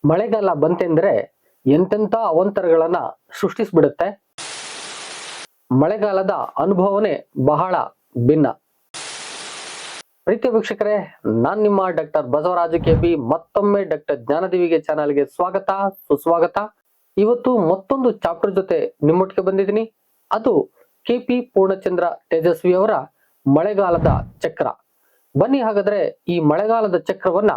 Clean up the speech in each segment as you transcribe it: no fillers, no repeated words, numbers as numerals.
ಮಳೆಗಾಲ ಬಂತೆಂದ್ರೆ ಎಂತೆಂಥ ಅವಾಂತರಗಳನ್ನ ಸೃಷ್ಟಿಸ್ಬಿಡುತ್ತೆ. ಮಳೆಗಾಲದ ಅನುಭವನೇ ಬಹಳ ಭಿನ್ನ. ಪ್ರೀತಿಯ ವೀಕ್ಷಕರೇ, ನಾನ್ ನಿಮ್ಮ ಡಾಕ್ಟರ್ ಬಸವರಾಜ ಕೆಬಿ ಮತ್ತೊಮ್ಮೆ ಡಾಕ್ಟರ್ ಜ್ಞಾನದೇವಿಗೆ ಚಾನಲ್ಗೆ ಸ್ವಾಗತ, ಸುಸ್ವಾಗತ. ಇವತ್ತು ಮತ್ತೊಂದು ಚಾಪ್ಟರ್ ಜೊತೆ ನಿಮ್ಮೊಟ್ಟಿಗೆ ಬಂದಿದ್ದೀನಿ. ಅದು KP ಪೂರ್ಣಚಂದ್ರ ತೇಜಸ್ವಿ ಅವರ ಮಳೆಗಾಲದ ಚಕ್ರ. ಬನ್ನಿ ಹಾಗಾದ್ರೆ ಈ ಮಳೆಗಾಲದ ಚಕ್ರವನ್ನ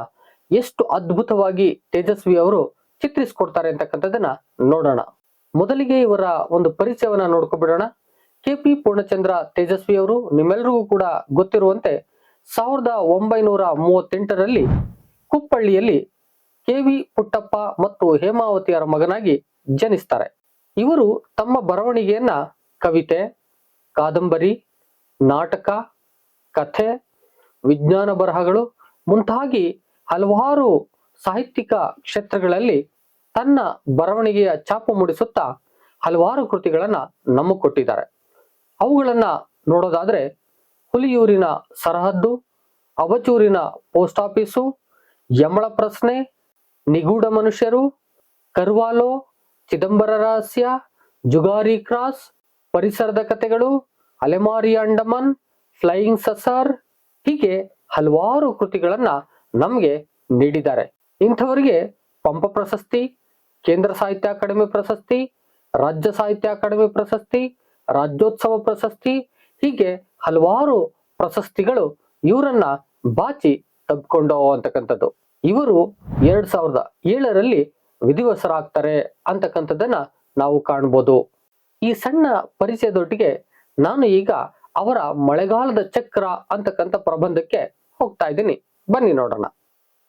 ಎಷ್ಟು ಅದ್ಭುತವಾಗಿ ತೇಜಸ್ವಿ ಅವರು ಚಿತ್ರಿಸ್ಕೊಡ್ತಾರೆ ಅಂತಕ್ಕಂಥದ್ದನ್ನ ನೋಡೋಣ. ಮೊದಲಿಗೆ ಇವರ ಒಂದು ಪರಿಚಯವನ್ನ ನೋಡ್ಕೊಬಿಡೋಣ. KP ಪೂರ್ಣಚಂದ್ರ ತೇಜಸ್ವಿ ಅವರು ನಿಮ್ಮೆಲ್ಲರಿಗೂ ಕೂಡ ಗೊತ್ತಿರುವಂತೆ 1938ರಲ್ಲಿ ಕುಪ್ಪಳ್ಳಿಯಲ್ಲಿ KV ಪುಟ್ಟಪ್ಪ ಮತ್ತು ಹೇಮಾವತಿಯರ ಮಗನಾಗಿ ಜನಿಸ್ತಾರೆ. ಇವರು ತಮ್ಮ ಬರವಣಿಗೆಯನ್ನ ಕವಿತೆ, ಕಾದಂಬರಿ, ನಾಟಕ, ಕಥೆ, ವಿಜ್ಞಾನ ಬರಹಗಳು ಮುಂತಾಗಿ ಹಲವಾರು ಸಾಹಿತ್ಯಿಕ ಕ್ಷೇತ್ರಗಳಲ್ಲಿ ತನ್ನ ಬರವಣಿಗೆಯ ಛಾಪು ಮೂಡಿಸುತ್ತಾ ಹಲವಾರು ಕೃತಿಗಳನ್ನ ನಮಗೆ ಕೊಟ್ಟಿದ್ದಾರೆ. ಅವುಗಳನ್ನ ನೋಡೋದಾದ್ರೆ ಹುಲಿಯೂರಿನ ಸರಹದ್ದು, ಅವಚೂರಿನ ಪೋಸ್ಟ್ ಆಫೀಸು, ಯಮಳ ಪ್ರಶ್ನೆ, ನಿಗೂಢ ಮನುಷ್ಯರು, ಕರ್ವಾಲೋ, ಚಿದಂಬರ ರಹಸ್ಯ, ಜುಗಾರಿ ಕ್ರಾಸ್, ಪರಿಸರದ ಕಥೆಗಳು, ಅಲೆಮಾರಿ ಅಂಡಮಾನ್, ಫ್ಲೈಯಿಂಗ್ ಸಸಾರ್, ಹೀಗೆ ಹಲವಾರು ಕೃತಿಗಳನ್ನ ನಮ್ಗೆ ನೀಡಿದ್ದಾರೆ. ಇಂಥವರಿಗೆ ಪಂಪ ಪ್ರಶಸ್ತಿ, ಕೇಂದ್ರ ಸಾಹಿತ್ಯ ಅಕಾಡೆಮಿ ಪ್ರಶಸ್ತಿ, ರಾಜ್ಯ ಸಾಹಿತ್ಯ ಅಕಾಡೆಮಿ ಪ್ರಶಸ್ತಿ, ರಾಜ್ಯೋತ್ಸವ ಪ್ರಶಸ್ತಿ, ಹೀಗೆ ಹಲವಾರು ಪ್ರಶಸ್ತಿಗಳು ಇವರನ್ನ ಬಾಚಿ ತಬ್ಕೊಂಡು ಅಂತಕ್ಕಂಥದ್ದು. ಇವರು 2007ರಲ್ಲಿ ವಿಧಿವಶರಾಗ್ತಾರೆ ಅಂತಕ್ಕಂಥದ್ದನ್ನ ನಾವು ಕಾಣ್ಬೋದು. ಈ ಸಣ್ಣ ಪರಿಚಯದೊಟ್ಟಿಗೆ ನಾನು ಈಗ ಅವರ ಮಳೆಗಾಲದ ಚಕ್ರ ಅಂತಕ್ಕಂಥ ಪ್ರಬಂಧಕ್ಕೆ ಹೋಗ್ತಾ ಇದ್ದೀನಿ. ಬನ್ನಿ ನೋಡೋಣ.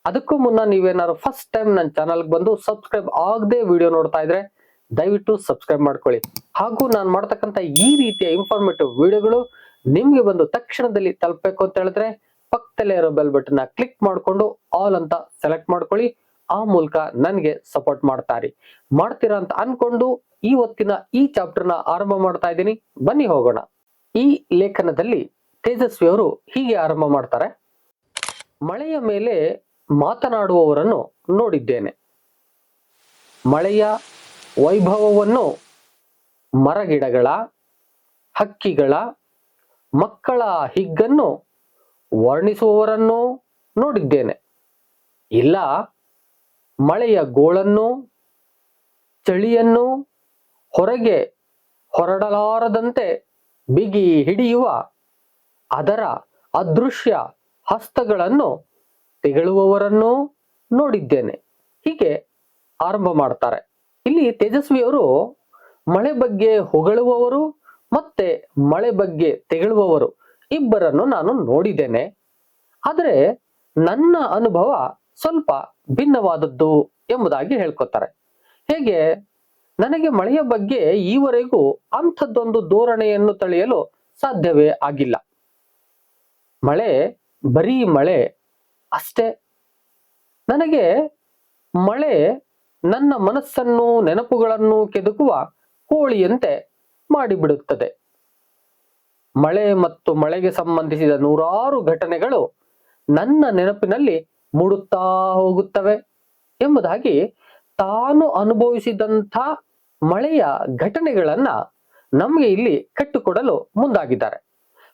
ಅದಕ್ಕೂ ಮುನ್ನ ನೀವೇನಾದ್ರು ಫಸ್ಟ್ ಟೈಮ್ ನನ್ನ ಚಾನಲ್ಗೆ ಬಂದು ಸಬ್ಸ್ಕ್ರೈಬ್ ಆಗದೆ ವಿಡಿಯೋ ನೋಡ್ತಾ ಇದ್ರೆ ದಯವಿಟ್ಟು ಸಬ್ಸ್ಕ್ರೈಬ್ ಮಾಡ್ಕೊಳ್ಳಿ. ಹಾಗೂ ನಾನು ಮಾಡ್ತಕ್ಕಂಥ ಈ ರೀತಿಯ ಇನ್ಫಾರ್ಮೇಟಿವ್ ವಿಡಿಯೋಗಳು ನಿಮ್ಗೆ ಬಂದು ತಕ್ಷಣದಲ್ಲಿ ತಲುಪಬೇಕು ಅಂತ ಹೇಳಿದ್ರೆ ಪಕ್ಕದಲ್ಲೇ ಇರೋ ಬೆಲ್ ಬಟನ್ ಕ್ಲಿಕ್ ಮಾಡ್ಕೊಂಡು ಆಲ್ ಅಂತ ಸೆಲೆಕ್ಟ್ ಮಾಡ್ಕೊಳ್ಳಿ. ಆ ಮೂಲಕ ನನಗೆ ಸಪೋರ್ಟ್ ಮಾಡ್ತೀರಾ ಅಂತ ಅನ್ಕೊಂಡು ಇವತ್ತಿನ ಈ ಚಾಪ್ಟರ್ನ ಆರಂಭ ಮಾಡ್ತಾ ಇದ್ದೀನಿ. ಬನ್ನಿ ಹೋಗೋಣ. ಈ ಲೇಖನದಲ್ಲಿ ತೇಜಸ್ವಿ ಅವರು ಹೀಗೆ ಆರಂಭ ಮಾಡ್ತಾರೆ. ಮಳೆಯ ಮೇಲೆ ಮಾತನಾಡುವವರನ್ನು ನೋಡಿದ್ದೇನೆ. ಮಳೆಯ ವೈಭವವನ್ನು ಮರಗಿಡಗಳ, ಹಕ್ಕಿಗಳ, ಮಕ್ಕಳ ಹಿಗ್ಗನ್ನು ವರ್ಣಿಸುವವರನ್ನು ನೋಡಿದ್ದೇನೆ. ಇಲ್ಲ, ಮಳೆಯ ಗೋಳನ್ನು, ಚಳಿಯನ್ನು ಹೊರಗೆ ಹೊರಡಲಾರದಂತೆ ಬಿಗಿ ಹಿಡಿಯುವ ಅದರ ಅದೃಶ್ಯ ಹಸ್ತಗಳನ್ನು ತೆಗಳುವವರನ್ನು ನೋಡಿದ್ದೇನೆ. ಹೀಗೆ ಆರಂಭ ಮಾಡ್ತಾರೆ. ಇಲ್ಲಿ ತೇಜಸ್ವಿಯವರು ಮಳೆ ಬಗ್ಗೆ ಹೊಗಳುವವರು ಮತ್ತೆ ಮಳೆ ಬಗ್ಗೆ ತೆಗಳುವವರು ಇಬ್ಬರನ್ನು ನಾನು ನೋಡಿದ್ದೇನೆ. ಆದರೆ ನನ್ನ ಅನುಭವ ಸ್ವಲ್ಪ ಭಿನ್ನವಾದದ್ದು ಎಂಬುದಾಗಿ ಹೇಳ್ಕೊತಾರೆ. ಹೇಗೆ? ನನಗೆ ಮಳೆಯ ಬಗ್ಗೆ ಈವರೆಗೂ ಅಂಥದ್ದೊಂದು ಧೋರಣೆಯನ್ನು ತಳೆಯಲು ಸಾಧ್ಯವೇ ಆಗಿಲ್ಲ. ಮಳೆ ಬರೀ ಮಳೆ ಅಷ್ಟೇ. ನನಗೆ ಮಳೆ ನನ್ನ ಮನಸ್ಸನ್ನು, ನೆನಪುಗಳನ್ನು ಕೆದಕುವ ಕೋಳಿಯಂತೆ ಮಾಡಿಬಿಡುತ್ತದೆ. ಮಳೆ ಮತ್ತು ಮಳೆಗೆ ಸಂಬಂಧಿಸಿದ ನೂರಾರು ಘಟನೆಗಳು ನನ್ನ ನೆನಪಿನಲ್ಲಿ ಮೂಡುತ್ತಾ ಹೋಗುತ್ತವೆ ಎಂಬುದಾಗಿ ತಾನು ಅನುಭವಿಸಿದಂಥ ಮಳೆಯ ಘಟನೆಗಳನ್ನ ನಮ್ಗೆ ಇಲ್ಲಿ ಕಟ್ಟಿಕೊಡಲು ಮುಂದಾಗಿದ್ದಾರೆ.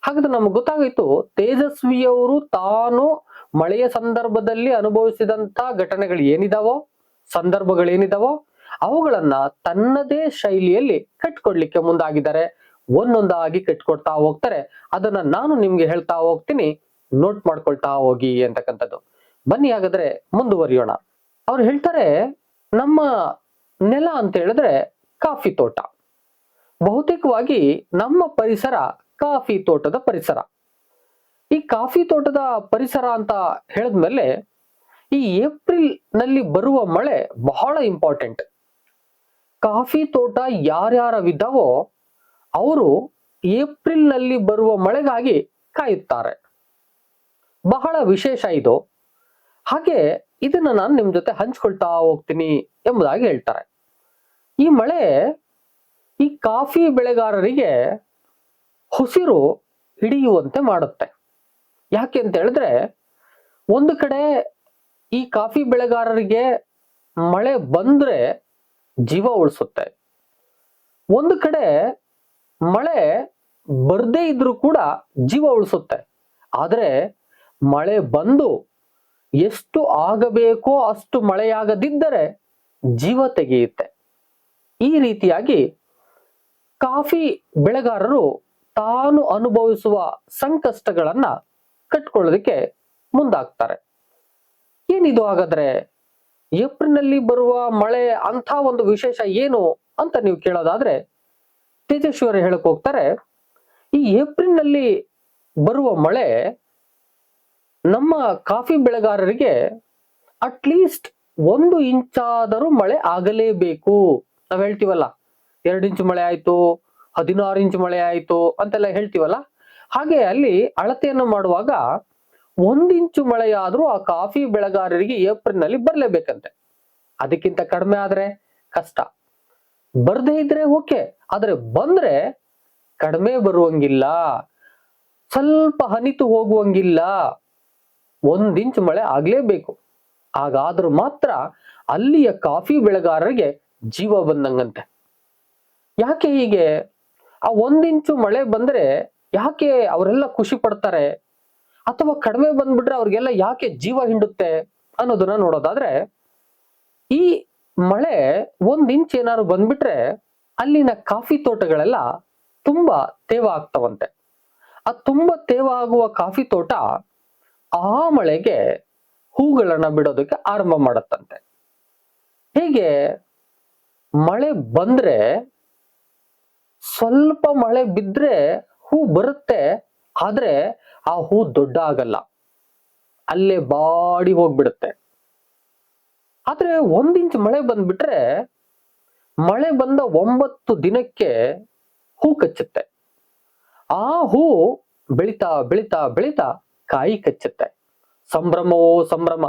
ಹಾಗಾದ್ರೆ ನಮ್ಗೆ ಗೊತ್ತಾಗೋಯ್ತು ತೇಜಸ್ವಿಯವರು ತಾನು ಮಳೆಯ ಸಂದರ್ಭದಲ್ಲಿ ಅನುಭವಿಸಿದಂಥ ಘಟನೆಗಳು ಏನಿದಾವೋ, ಸಂದರ್ಭಗಳೇನಿದಾವೋ ಅವುಗಳನ್ನ ತನ್ನದೇ ಶೈಲಿಯಲ್ಲಿ ಕಟ್ಕೊಡ್ಲಿಕ್ಕೆ ಮುಂದಾಗಿದ್ದಾರೆ. ಒಂದೊಂದಾಗಿ ಕಟ್ಕೊಡ್ತಾ ಹೋಗ್ತಾರೆ. ಅದನ್ನ ನಾನು ನಿಮ್ಗೆ ಹೇಳ್ತಾ ಹೋಗ್ತೀನಿ, ನೋಟ್ ಮಾಡ್ಕೊಳ್ತಾ ಹೋಗಿ ಅಂತಕ್ಕಂಥದ್ದು. ಬನ್ನಿ ಹಾಗಾದ್ರೆ ಮುಂದುವರಿಯೋಣ. ಅವ್ರು ಹೇಳ್ತಾರೆ, ನಮ್ಮ ನೆಲ ಅಂತ ಹೇಳಿದ್ರೆ ಕಾಫಿ ತೋಟ. ಬಹುತೇಕವಾಗಿ ನಮ್ಮ ಪರಿಸರ ಕಾಫಿ ತೋಟದ ಪರಿಸರ. ಈ ಕಾಫಿ ತೋಟದ ಪರಿಸರ ಅಂತ ಹೇಳಿದ್ಮೇಲೆ ಈ ಏಪ್ರಿಲ್ ನಲ್ಲಿ ಬರುವ ಮಳೆ ಬಹಳ ಇಂಪಾರ್ಟೆಂಟ್. ಕಾಫಿ ತೋಟ ಯಾರ್ಯಾರವಿದ್ದಾವೋ ಅವರು ಏಪ್ರಿಲ್ ನಲ್ಲಿ ಬರುವ ಮಳೆಗಾಗಿ ಕಾಯುತ್ತಾರೆ. ಬಹಳ ವಿಶೇಷ ಇದು. ಹಾಗೆ ಇದನ್ನ ನಾನು ನಿಮ್ ಜೊತೆ ಹಂಚ್ಕೊಳ್ತಾ ಹೋಗ್ತೀನಿ ಎಂಬುದಾಗಿ ಹೇಳ್ತಾರೆ. ಈ ಮಳೆ ಈ ಕಾಫಿ ಬೆಳೆಗಾರರಿಗೆ ಉಸಿರು ಹಿಡಿಯುವಂತೆ ಮಾಡುತ್ತೆ. ಯಾಕೆ ಅಂತ ಹೇಳಿದ್ರೆ ಒಂದು ಕಡೆ ಈ ಕಾಫಿ ಬೆಳೆಗಾರರಿಗೆ ಮಳೆ ಬಂದ್ರೆ ಜೀವ ಉಳಿಸುತ್ತೆ. ಒಂದು ಕಡೆ ಮಳೆ ಬರ್ದೇ ಇದ್ರೂ ಕೂಡ ಜೀವ ಉಳಿಸುತ್ತೆ. ಆದ್ರೆ ಮಳೆ ಬಂದು ಎಷ್ಟು ಆಗಬೇಕೋ ಅಷ್ಟು ಮಳೆಯಾಗದಿದ್ದರೆ ಜೀವ ತೆಗೆಯುತ್ತೆ. ಈ ರೀತಿಯಾಗಿ ಕಾಫಿ ಬೆಳೆಗಾರರು ತಾನು ಅನುಭವಿಸುವ ಸಂಕಷ್ಟಗಳನ್ನ ಕಟ್ಕೊಳ್ಳೋದಕ್ಕೆ ಮುಂದಾಗ್ತಾರೆ. ಏನಿದು ಹಾಗಾದ್ರೆ ಏಪ್ರಿಲ್ನಲ್ಲಿ ಬರುವ ಮಳೆ ಅಂತ ಒಂದು ವಿಶೇಷ ಏನು ಅಂತ ನೀವು ಕೇಳೋದಾದ್ರೆ, ತೇಜಸ್ವಿ ಹೇಳಕ್ ಹೋಗ್ತಾರೆ, ಈ ಏಪ್ರಿಲ್ನಲ್ಲಿ ಬರುವ ಮಳೆ ನಮ್ಮ ಕಾಫಿ ಬೆಳೆಗಾರರಿಗೆ ಅಟ್ಲೀಸ್ಟ್ 1 ಇಂಚಾದರೂ ಮಳೆ ಆಗಲೇಬೇಕು. ನಾವ್ ಹೇಳ್ತೀವಲ್ಲ, 2 ಇಂಚು ಮಳೆ ಆಯ್ತು, 16 ಇಂಚು ಮಳೆ ಆಯ್ತು ಅಂತೆಲ್ಲ ಹೇಳ್ತೀವಲ್ಲ, ಹಾಗೆ ಅಲ್ಲಿ ಅಳತೆಯನ್ನು ಮಾಡುವಾಗ 1 ಇಂಚು ಮಳೆಯಾದ್ರೂ ಆ ಕಾಫಿ ಬೆಳೆಗಾರರಿಗೆ ಏಪ್ರಿಲ್ನಲ್ಲಿ ಬರ್ಲೇಬೇಕಂತೆ. ಅದಕ್ಕಿಂತ ಕಡಿಮೆ ಆದ್ರೆ ಕಷ್ಟ, ಬರ್ದೇ ಇದ್ರೆ ಓಕೆ, ಆದ್ರೆ ಬಂದ್ರೆ ಕಡಿಮೆ ಬರುವಂಗಿಲ್ಲ, ಸ್ವಲ್ಪ ಹನಿತು ಹೋಗುವಂಗಿಲ್ಲ, 1 ಇಂಚು ಮಳೆ ಆಗ್ಲೇಬೇಕು. ಹಾಗಾದ್ರೂ ಮಾತ್ರ ಅಲ್ಲಿಯ ಕಾಫಿ ಬೆಳೆಗಾರರಿಗೆ ಜೀವ ಬಂದಂಗಂತೆ. ಯಾಕೆ ಹೀಗೆ? ಆ 1 ಇಂಚು ಮಳೆ ಬಂದ್ರೆ ಯಾಕೆ ಅವರೆಲ್ಲ ಖುಷಿ ಪಡ್ತಾರೆ, ಅಥವಾ ಕಡಿಮೆ ಬಂದ್ಬಿಟ್ರೆ ಅವ್ರಿಗೆಲ್ಲ ಯಾಕೆ ಜೀವ ಹಿಂಡುತ್ತೆ ಅನ್ನೋದನ್ನ ನೋಡೋದಾದ್ರೆ, ಈ ಮಳೆ 1 ಇಂಚ್ ಏನಾದ್ರು ಬಂದ್ಬಿಟ್ರೆ ಅಲ್ಲಿನ ಕಾಫಿ ತೋಟಗಳೆಲ್ಲ ತುಂಬಾ ತೇವ ಆಗ್ತವಂತೆ. ಆ ತುಂಬಾ ತೇವ ಆಗುವ ಕಾಫಿ ತೋಟ ಆ ಮಳೆಗೆ ಹೂಗಳನ್ನ ಬಿಡೋದಕ್ಕೆ ಆರಂಭ ಮಾಡತ್ತಂತೆ. ಹೇಗೆ? ಮಳೆ ಬಂದ್ರೆ, ಸ್ವಲ್ಪ ಮಳೆ ಬಿದ್ರೆ ಹೂ ಬರುತ್ತೆ, ಆದ್ರೆ ಆ ಹೂ ದೊಡ್ಡ ಆಗಲ್ಲ, ಅಲ್ಲೇ ಬಾಡಿ ಹೋಗ್ಬಿಡುತ್ತೆ. ಆದ್ರೆ 1 ಇಂಚ್ ಮಳೆ ಬಂದ್ಬಿಟ್ರೆ ಮಳೆ ಬಂದ 9 ದಿನಕ್ಕೆ ಹೂ ಕಚ್ಚುತ್ತೆ. ಆ ಹೂ ಬೆಳಿತಾ ಬೆಳಿತಾ ಬೆಳಿತಾ ಕಾಯಿ ಕಚ್ಚುತ್ತೆ. ಸಂಭ್ರಮವೋ ಸಂಭ್ರಮ.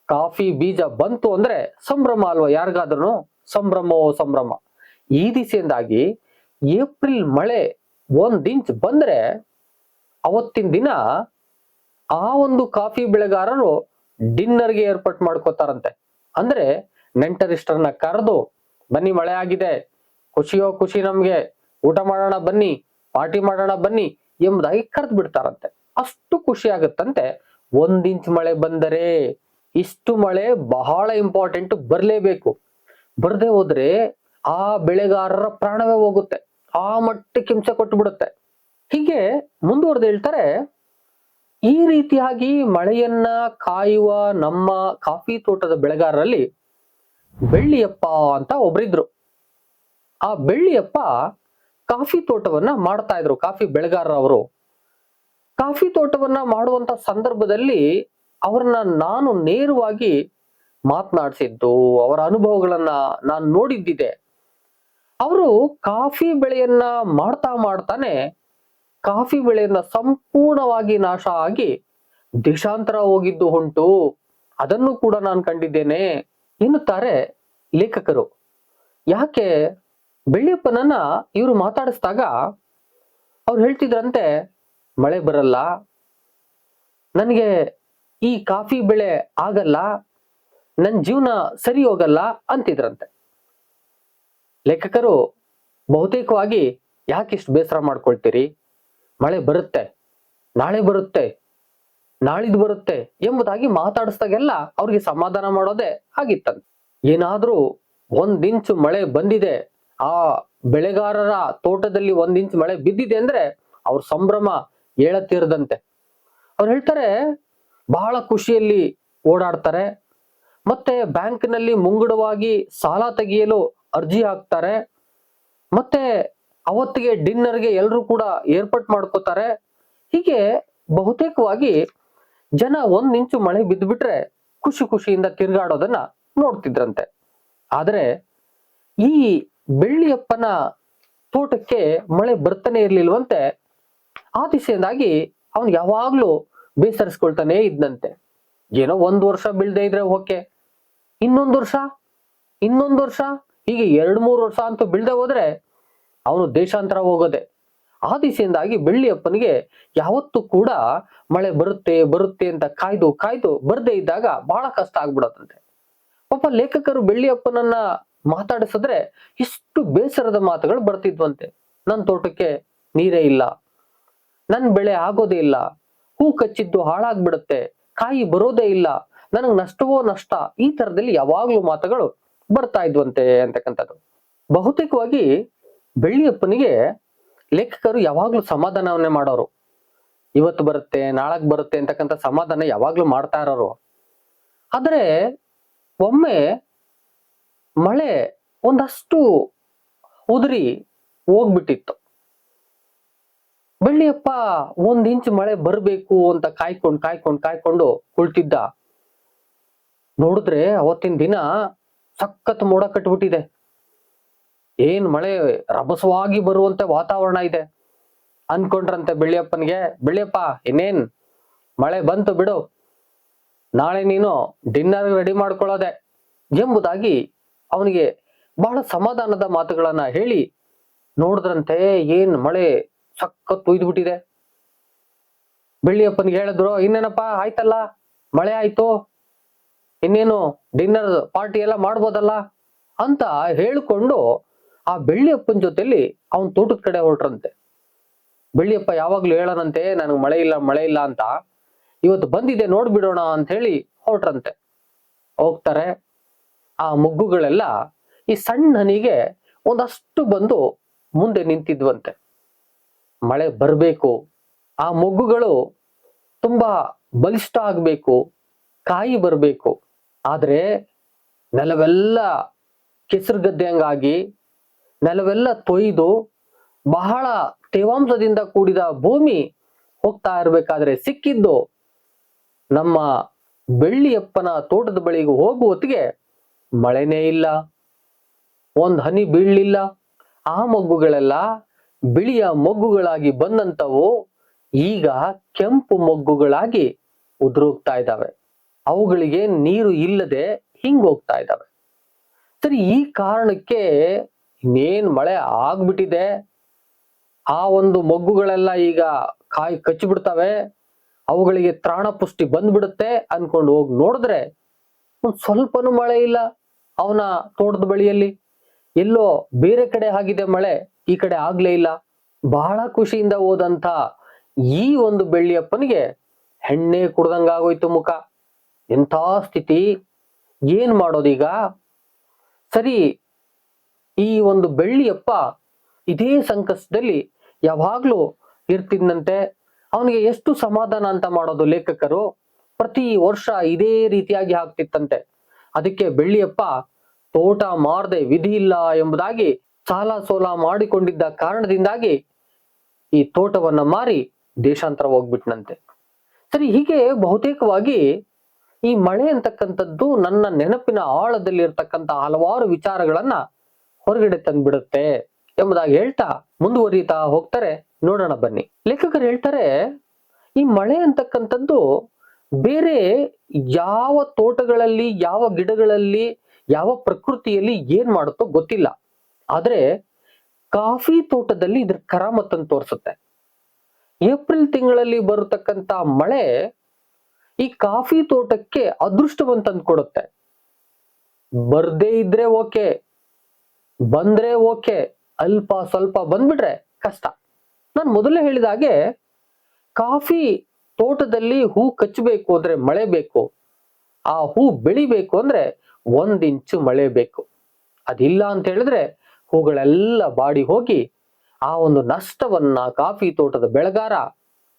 ಕಾಫಿ ಬೀಜ ಬಂತು ಅಂದ್ರೆ ಸಂಭ್ರಮ ಅಲ್ವಾ ಯಾರಿಗಾದ್ರೂ? ಸಂಭ್ರಮವೋ ಸಂಭ್ರಮ. ಈ ದಿಸೆಯಿಂದಾಗಿ ಏಪ್ರಿಲ್ ಮಳೆ 1 ಇಂಚ್ ಬಂದ್ರೆ ಅವತ್ತಿನ ದಿನ ಆ ಒಂದು ಕಾಫಿ ಬೆಳೆಗಾರರು ಡಿನ್ನರ್ಗೆ ಏರ್ಪಾಟ್ ಮಾಡ್ಕೋತಾರಂತೆ. ಅಂದ್ರೆ ನೆಂಟರಿಷ್ಟರನ್ನ ಕರೆದು, ಬನ್ನಿ ಮಳೆ ಆಗಿದೆ, ಖುಷಿಯೋ ಖುಷಿ, ನಮ್ಗೆ ಊಟ ಮಾಡೋಣ ಬನ್ನಿ, ಪಾರ್ಟಿ ಮಾಡೋಣ ಬನ್ನಿ ಎಂಬುದಾಗಿ ಕರೆದು ಬಿಡ್ತಾರಂತೆ. ಅಷ್ಟು ಖುಷಿ ಆಗುತ್ತಂತೆ 1 ಇಂಚ್ ಮಳೆ ಬಂದರೆ. ಇಷ್ಟು ಮಳೆ ಬಹಳ ಇಂಪಾರ್ಟೆಂಟ್, ಬರ್ಲೇಬೇಕು. ಬರ್ದೇ ಹೋದ್ರೆ ಆ ಬೆಳೆಗಾರರ ಪ್ರಾಣವೇ ಹೋಗುತ್ತೆ, ಆ ಮಟ್ಟಕ್ಕೆ ಹಿಂಸೆ ಕೊಟ್ಟು ಬಿಡುತ್ತೆ. ಹೀಗೆ ಮುಂದುವರೆದು ಹೇಳ್ತಾರೆ, ಈ ರೀತಿಯಾಗಿ ಮಳೆಯನ್ನ ಕಾಯುವ ನಮ್ಮ ಕಾಫಿ ತೋಟದ ಬೆಳೆಗಾರರಲ್ಲಿ ಬೆಳ್ಳಿಯಪ್ಪ ಅಂತ ಒಬ್ರಿದ್ರು. ಆ ಬೆಳ್ಳಿಯಪ್ಪ ಕಾಫಿ ತೋಟವನ್ನ ಮಾಡ್ತಾ ಇದ್ರು. ಕಾಫಿ ಬೆಳೆಗಾರರವರು ಕಾಫಿ ತೋಟವನ್ನ ಮಾಡುವಂತ ಸಂದರ್ಭದಲ್ಲಿ ಅವ್ರನ್ನ ನಾನು ನೇರವಾಗಿ ಮಾತನಾಡಿಸಿದ್ದು, ಅವರ ಅನುಭವಗಳನ್ನ ನಾನು ನೋಡಿದ್ದಿದೆ. ಅವರು ಕಾಫಿ ಬೆಳೆಯನ್ನ ಮಾಡ್ತಾ ಮಾಡ್ತಾನೆ ಕಾಫಿ ಬೆಳೆಯನ್ನ ಸಂಪೂರ್ಣವಾಗಿ ನಾಶ ಆಗಿ ದೇಶಾಂತರ ಹೋಗಿದ್ದು ಉಂಟು, ಅದನ್ನು ಕೂಡ ನಾನು ಕಂಡಿದ್ದೇನೆ ಎನ್ನುತ್ತಾರೆ ಲೇಖಕರು. ಯಾಕೆ? ಬೆಳ್ಳಿಯಪ್ಪನನ್ನ ಇವರು ಮಾತಾಡಿಸಿದಾಗ ಅವ್ರು ಹೇಳ್ತಿದ್ರಂತೆ, ಮಳೆ ಬರಲ್ಲ, ನನಗೆ ಈ ಕಾಫಿ ಬೆಳೆ ಆಗಲ್ಲ, ನನ್ನ ಜೀವನ ಸರಿ ಹೋಗಲ್ಲ ಅಂತಿದ್ರಂತೆ. ಲೇಖಕರು ಬಹುತೇಕವಾಗಿ ಯಾಕಿಷ್ಟು ಬೇಸರ ಮಾಡ್ಕೊಳ್ತೀರಿ, ಮಳೆ ಬರುತ್ತೆ, ನಾಳೆ ಬರುತ್ತೆ, ನಾಳಿದ್ದು ಬರುತ್ತೆ ಎಂಬುದಾಗಿ ಮಾತಾಡಿಸ್ದಾಗೆಲ್ಲ ಅವ್ರಿಗೆ ಸಮಾಧಾನ ಮಾಡೋದೇ ಆಗಿತ್ತಂತೆ. ಏನಾದ್ರೂ 1 ಇಂಚು ಮಳೆ ಬಂದಿದೆ, ಆ ಬೆಳೆಗಾರರ ತೋಟದಲ್ಲಿ 1 ಇಂಚ್ ಮಳೆ ಬಿದ್ದಿದೆ ಅಂದ್ರೆ ಅವ್ರ ಸಂಭ್ರಮ ಹೇಳತೀರದಂತೆ. ಅವ್ರು ಹೇಳ್ತಾರೆ, ಬಹಳ ಖುಷಿಯಲ್ಲಿ ಓಡಾಡ್ತಾರೆ, ಮತ್ತೆ ಬ್ಯಾಂಕ್ನಲ್ಲಿ ಮುಂಗಡವಾಗಿ ಸಾಲ ತೆಗೆಯಲು ಅರ್ಜಿ ಹಾಕ್ತಾರೆ, ಮತ್ತೆ ಅವತ್ತಿಗೆ ಡಿನ್ನರ್ಗೆ ಎಲ್ಲರೂ ಕೂಡ ಏರ್ಪಾಟ್ ಮಾಡ್ಕೋತಾರೆ. ಹೀಗೆ ಬಹುತೇಕವಾಗಿ ಜನ 1 ಇಂಚು ಮಳೆ ಬಿದ್ದುಬಿಟ್ರೆ ಖುಷಿ ಖುಷಿಯಿಂದ ತಿರುಗಾಡೋದನ್ನ ನೋಡ್ತಿದ್ರಂತೆ. ಆದ್ರೆ ಈ ಬೆಳ್ಳಿಯಪ್ಪನ ತೋಟಕ್ಕೆ ಮಳೆ ಬರ್ತಾನೆ ಇರ್ಲಿಲ್ವಂತೆ. ಆ ದಿಸೆಯಿಂದಾಗಿ ಅವನು ಯಾವಾಗ್ಲೂ ಬೇಸರಿಸ್ಕೊಳ್ತಾನೆ ಇದ್ನಂತೆ. ಏನೋ 1 ವರ್ಷ ಬೀಳ್ದೆ ಇದ್ರೆ ಓಕೆ, ಇನ್ನೊಂದು ವರ್ಷ ಹೀಗೆ 2-3 ವರ್ಷ ಅಂತೂ ಬೀಳ್ದೆ ಹೋದ್ರೆ ಅವನು ದೇಶಾಂತರ ಹೋಗೋದೆ. ಆ ದಿಸೆಯಿಂದಾಗಿ ಬೆಳ್ಳಿಯಪ್ಪನಿಗೆ ಯಾವತ್ತೂ ಕೂಡ ಮಳೆ ಬರುತ್ತೆ ಬರುತ್ತೆ ಅಂತ ಕಾಯ್ದು ಕಾಯ್ದು ಬರ್ದೇ ಇದ್ದಾಗ ಬಹಳ ಕಷ್ಟ ಆಗ್ಬಿಡತ್ತಂತೆ. ಪಾಪ ಲೇಖಕರು ಬೆಳ್ಳಿಯಪ್ಪನನ್ನ ಮಾತಾಡಿಸಿದ್ರೆ ಇಷ್ಟು ಬೇಸರದ ಮಾತುಗಳು ಬರ್ತಿದ್ವಂತೆ. ನನ್ನ ತೋಟಕ್ಕೆ ನೀರೇ ಇಲ್ಲ, ನನ್ ಬೆಳೆ ಆಗೋದೇ ಇಲ್ಲ, ಹೂ ಕಚ್ಚಿದ್ದು ಹಾಳಾಗ್ಬಿಡುತ್ತೆ, ಕಾಯಿ ಬರೋದೇ ಇಲ್ಲ, ನನಗ್ ನಷ್ಟವೋ ನಷ್ಟ, ಈ ತರದಲ್ಲಿ ಯಾವಾಗ್ಲೂ ಮಾತುಗಳು ಬರ್ತಾ ಇದ್ವಂತೆ ಅಂತಕ್ಕಂಥದ್ದು. ಬಹುತೇಕವಾಗಿ ಬೆಳ್ಳಿಯಪ್ಪನಿಗೆ ಲೇಖಕರು ಯಾವಾಗ್ಲೂ ಸಮಾಧಾನವನ್ನೇ ಮಾಡೋರು. ಇವತ್ತು ಬರುತ್ತೆ ನಾಳಗ್ ಬರುತ್ತೆ ಅಂತಕ್ಕಂಥ ಸಮಾಧಾನ ಯಾವಾಗ್ಲೂ ಮಾಡ್ತಾ ಇರೋರು. ಆದ್ರೆ ಒಮ್ಮೆ ಮಳೆ ಒಂದಷ್ಟು ಉದುರಿ ಹೋಗ್ಬಿಟ್ಟಿತ್ತು. ಬೆಳ್ಳಿಯಪ್ಪ 1 ಇಂಚ್ ಮಳೆ ಬರ್ಬೇಕು ಅಂತ ಕಾಯ್ಕೊಂಡು ಕುಳಿತಿದ್ದ. ನೋಡಿದ್ರೆ ಅವತ್ತಿನ ದಿನ ಸಖತ್ ಮೋಡ ಕಟ್ಬಿಟ್ಟಿದೆ. ಏನ್ ಮಳೆ ರಭಸವಾಗಿ ಬರುವಂತೆ ವಾತಾವರಣ ಇದೆ ಅನ್ಕೊಂಡ್ರಂತೆ ಬೆಳ್ಳಿಯಪ್ಪನಿಗೆ. ಬೆಳ್ಳಿಯಪ್ಪ ಇನ್ನೇನ್ ಮಳೆ ಬಂತು ಬಿಡು, ನಾಳೆ ನೀನು ಡಿನ್ನರ್ ರೆಡಿ ಮಾಡ್ಕೊಳ್ಳೋದೆ ಎಂಬುದಾಗಿ ಅವನಿಗೆ ಬಹಳ ಸಮಾಧಾನದ ಮಾತುಗಳನ್ನ ಹೇಳಿ ನೋಡಿದ್ರಂತೆ ಏನ್ ಮಳೆ ಸಖತ್ ಉಯ್ದ್ಬಿಟ್ಟಿದೆ. ಬೆಳ್ಳಿಯಪ್ಪನಿಗೆ ಹೇಳಿದ್ರು, ಇನ್ನೇನಪ್ಪ ಆಯ್ತಲ್ಲ, ಮಳೆ ಆಯ್ತು, ಇನ್ನೇನು ಡಿನ್ನರ್ ಪಾರ್ಟಿ ಎಲ್ಲ ಮಾಡ್ಬೋದಲ್ಲ ಅಂತ ಹೇಳ್ಕೊಂಡು ಆ ಬೆಳ್ಳಿಯಪ್ಪನ ಜೊತೆಲಿ ಅವನ್ ತೋಟದ ಕಡೆ ಹೊರಟ್ರಂತೆ. ಬೆಳ್ಳಿಯಪ್ಪ ಯಾವಾಗ್ಲೂ ಹೇಳನಂತೆ ನನಗ್ ಮಳೆ ಇಲ್ಲ ಅಂತ, ಇವತ್ತು ಬಂದಿದೆ ನೋಡ್ಬಿಡೋಣ ಅಂತ ಹೇಳಿ ಹೊರಟ್ರಂತೆ. ಹೋಗ್ತಾರೆ. ಆ ಮೊಗ್ಗುಗಳೆಲ್ಲ ಈ ಸಣ್ಣ ಹನಿಗೆ ಒಂದಷ್ಟು ಬಂದು ಮುಂದೆ ನಿಂತಿದ್ವಂತೆ. ಮಳೆ ಬರ್ಬೇಕು, ಆ ಮೊಗ್ಗುಗಳು ತುಂಬಾ ಬಲಿಷ್ಠ ಆಗ್ಬೇಕು, ಕಾಯಿ ಬರ್ಬೇಕು. ಆದ್ರೆ ನೆಲವೆಲ್ಲ ಕೆಸರುಗದ್ದೆ ಹಂಗಾಗಿ ನೆಲವೆಲ್ಲ ತೊಯ್ದು ಬಹಳ ತೇವಾಂಶದಿಂದ ಕೂಡಿದ ಭೂಮಿ ಹೋಗ್ತಾ ಇರ್ಬೇಕಾದ್ರೆ ಸಿಕ್ಕಿದ್ದು ನಮ್ಮ ಬೆಳ್ಳಿಯಪ್ಪನ ತೋಟದ ಬಳಿಗೆ ಹೋಗುವ ಹೊತ್ತಿಗೆ ಮಳೆನೇ ಇಲ್ಲ, ಒಂದ್ ಹನಿ ಬೀಳಲಿಲ್ಲ. ಆ ಮೊಗ್ಗುಗಳೆಲ್ಲ ಬಿಳಿಯ ಮೊಗ್ಗುಗಳಾಗಿ ಬಂದಂತವು ಈಗ ಕೆಂಪು ಮೊಗ್ಗುಗಳಾಗಿ ಉದುರೋಗ್ತಾ ಇದ್ದಾವೆ. ಅವುಗಳಿಗೆ ನೀರು ಇಲ್ಲದೆ ಹಿಂಗೋಗ್ತಾ ಇದ್ದಾವೆ. ಸರಿ, ಈ ಕಾರಣಕ್ಕೆ ಇನ್ನೇನ್ ಮಳೆ ಆಗ್ಬಿಟ್ಟಿದೆ, ಆ ಒಂದು ಮೊಗ್ಗುಗಳೆಲ್ಲ ಈಗ ಕಾಯಿ ಕಚ್ಚಿಬಿಡ್ತವೆ, ಅವುಗಳಿಗೆ ತ್ರಾಣ ಪುಷ್ಟಿ ಬಂದ್ಬಿಡುತ್ತೆ ಅನ್ಕೊಂಡು ಹೋಗಿ ನೋಡಿದ್ರೆ ಒಂದ್ ಸ್ವಲ್ಪನೂ ಮಳೆ ಇಲ್ಲ ಅವನ ತೋಟದ ಬಳಿಯಲ್ಲಿ. ಎಲ್ಲೋ ಬೇರೆ ಕಡೆ ಆಗಿದೆ ಮಳೆ, ಈ ಕಡೆ ಆಗ್ಲೇ ಇಲ್ಲ. ಬಹಳ ಖುಷಿಯಿಂದ ಹೋದಂತ ಈ ಒಂದು ಬೆಳ್ಳಿಯಪ್ಪನಿಗೆ ಹೆಣ್ಣೆ ಕುಡ್ದಂಗಾಗೋಯ್ತು ಮುಖ. ಎಂಥ ಸ್ಥಿತಿ, ಏನ್ ಮಾಡೋದೀಗ? ಸರಿ, ಈ ಒಂದು ಬೆಳ್ಳಿಯಪ್ಪ ಇದೇ ಸಂಕಷ್ಟದಲ್ಲಿ ಯಾವಾಗ್ಲೂ ಇರ್ತಿದ್ದಂತೆ. ಅವನಿಗೆ ಎಷ್ಟು ಸಮಾಧಾನ ಅಂತ ಮಾಡೋದು ಲೇಖಕರು. ಪ್ರತಿ ವರ್ಷ ಇದೇ ರೀತಿಯಾಗಿ ಆಗ್ತಿತ್ತಂತೆ. ಅದಕ್ಕೆ ಬೆಳ್ಳಿಯಪ್ಪ ತೋಟ ಮಾರದೆ ವಿಧಿ ಇಲ್ಲ ಎಂಬುದಾಗಿ ಸಾಲ ಸೋಲ ಮಾಡಿಕೊಂಡಿದ್ದ ಕಾರಣದಿಂದಾಗಿ ಈ ತೋಟವನ್ನ ಮಾರಿ ದೇಶಾಂತರ ಹೋಗ್ಬಿಟ್ನಂತೆ. ಸರಿ, ಹೀಗೆ ಬಹುತೇಕವಾಗಿ ಈ ಮಳೆ ಅಂತಕ್ಕಂಥದ್ದು ನನ್ನ ನೆನಪಿನ ಆಳದಲ್ಲಿ ಇರ್ತಕ್ಕಂಥ ಹಲವಾರು ವಿಚಾರಗಳನ್ನ ಹೊರಗಡೆ ತಂದ್ಬಿಡುತ್ತೆ ಎಂಬುದಾಗಿ ಹೇಳ್ತಾ ಮುಂದುವರಿತಾ ಹೋಗ್ತಾರೆ. ನೋಡೋಣ ಬನ್ನಿ. ಲೇಖಕರು ಹೇಳ್ತಾರೆ, ಈ ಮಳೆ ಅಂತಕ್ಕಂಥದ್ದು ಬೇರೆ ಯಾವ ತೋಟಗಳಲ್ಲಿ, ಯಾವ ಗಿಡಗಳಲ್ಲಿ, ಯಾವ ಪ್ರಕೃತಿಯಲ್ಲಿ ಏನ್ ಮಾಡುತ್ತೋ ಗೊತ್ತಿಲ್ಲ. ಆದ್ರೆ ಕಾಫಿ ತೋಟದಲ್ಲಿ ಇದ್ರ ಕರಾಮತ್ತನ್ನು ತೋರಿಸುತ್ತೆ. ಏಪ್ರಿಲ್ ತಿಂಗಳಲ್ಲಿ ಬರತಕ್ಕಂತ ಮಳೆ ಈ ಕಾಫಿ ತೋಟಕ್ಕೆ ಅದೃಷ್ಟವನ್ನು ತಂದು ಕೊಡುತ್ತೆ. ಬರ್ದೇ ಇದ್ರೆ ಓಕೆ, ಬಂದ್ರೆ ಓಕೆ, ಅಲ್ಪ ಸ್ವಲ್ಪ ಬಂದ್ಬಿಟ್ರೆ ಕಷ್ಟ. ನಾನು ಮೊದಲೇ ಹೇಳಿದ ಹಾಗೆ ಕಾಫಿ ತೋಟದಲ್ಲಿ ಹೂ ಕಚ್ಚಬೇಕು ಅಂದ್ರೆ ಮಳೆ ಬೇಕು, ಆ ಹೂ ಬೆಳಿಬೇಕು ಅಂದ್ರೆ 1 ಇಂಚು ಮಳೆ ಬೇಕು. ಅದಿಲ್ಲ ಅಂತ ಹೇಳಿದ್ರೆ ಹೂಗಳೆಲ್ಲ ಬಾಡಿ ಹೋಗಿ ಆ ಒಂದು ನಷ್ಟವನ್ನ ಕಾಫಿ ತೋಟದ ಬೆಳೆಗಾರ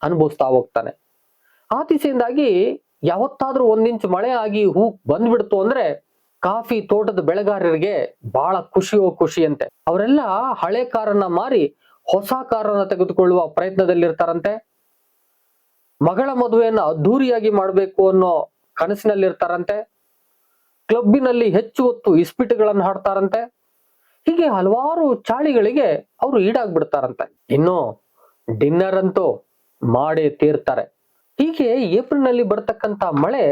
ಅನುಭವಿಸ್ತಾ ಹೋಗ್ತಾನೆ. ಆ ದಿಸೆಯಿಂದಾಗಿ ಯಾವತ್ತಾದ್ರೂ 1 ಇಂಚು ಮಳೆ ಆಗಿ ಹೂ ಬಂದ್ಬಿಡ್ತು ಅಂದ್ರೆ ಕಾಫಿ ತೋಟದ ಬೆಳೆಗಾರರಿಗೆ ಬಹಳ ಖುಷಿ ಅಂತೆ. ಅವರೆಲ್ಲ ಹಳೆ ಕಾರನ್ನ ಮಾರಿ ಹೊಸ ಕಾರನ್ನ ತೆಗೆದುಕೊಳ್ಳುವ ಪ್ರಯತ್ನದಲ್ಲಿರ್ತಾರಂತೆ. ಮಗಳ ಮದುವೆಯನ್ನ ಅದ್ಧೂರಿಯಾಗಿ ಮಾಡಬೇಕು ಅನ್ನೋ ಕನಸಿನಲ್ಲಿರ್ತಾರಂತೆ. ಕ್ಲಬ್ಬಿನಲ್ಲಿ ಹೆಚ್ಚು ಹೊತ್ತು ಇಸ್ಪಿಟುಗಳನ್ನು ಹಾಡ್ತಾರಂತೆ. ಹೀಗೆ ಹಲವಾರು ಚಾಳಿಗಳಿಗೆ ಅವರು ಈಡಾಗ್ಬಿಡ್ತಾರಂತೆ. ಇನ್ನು ಡಿನ್ನರ್ ಅಂತೂ ಮಾಡೇ ತೀರ್ತಾರೆ. ಹೀಗೆ ಏಪ್ರಿಲ್ ನಲ್ಲಿ ಬರ್ತಕ್ಕಂತ ಮಳೆ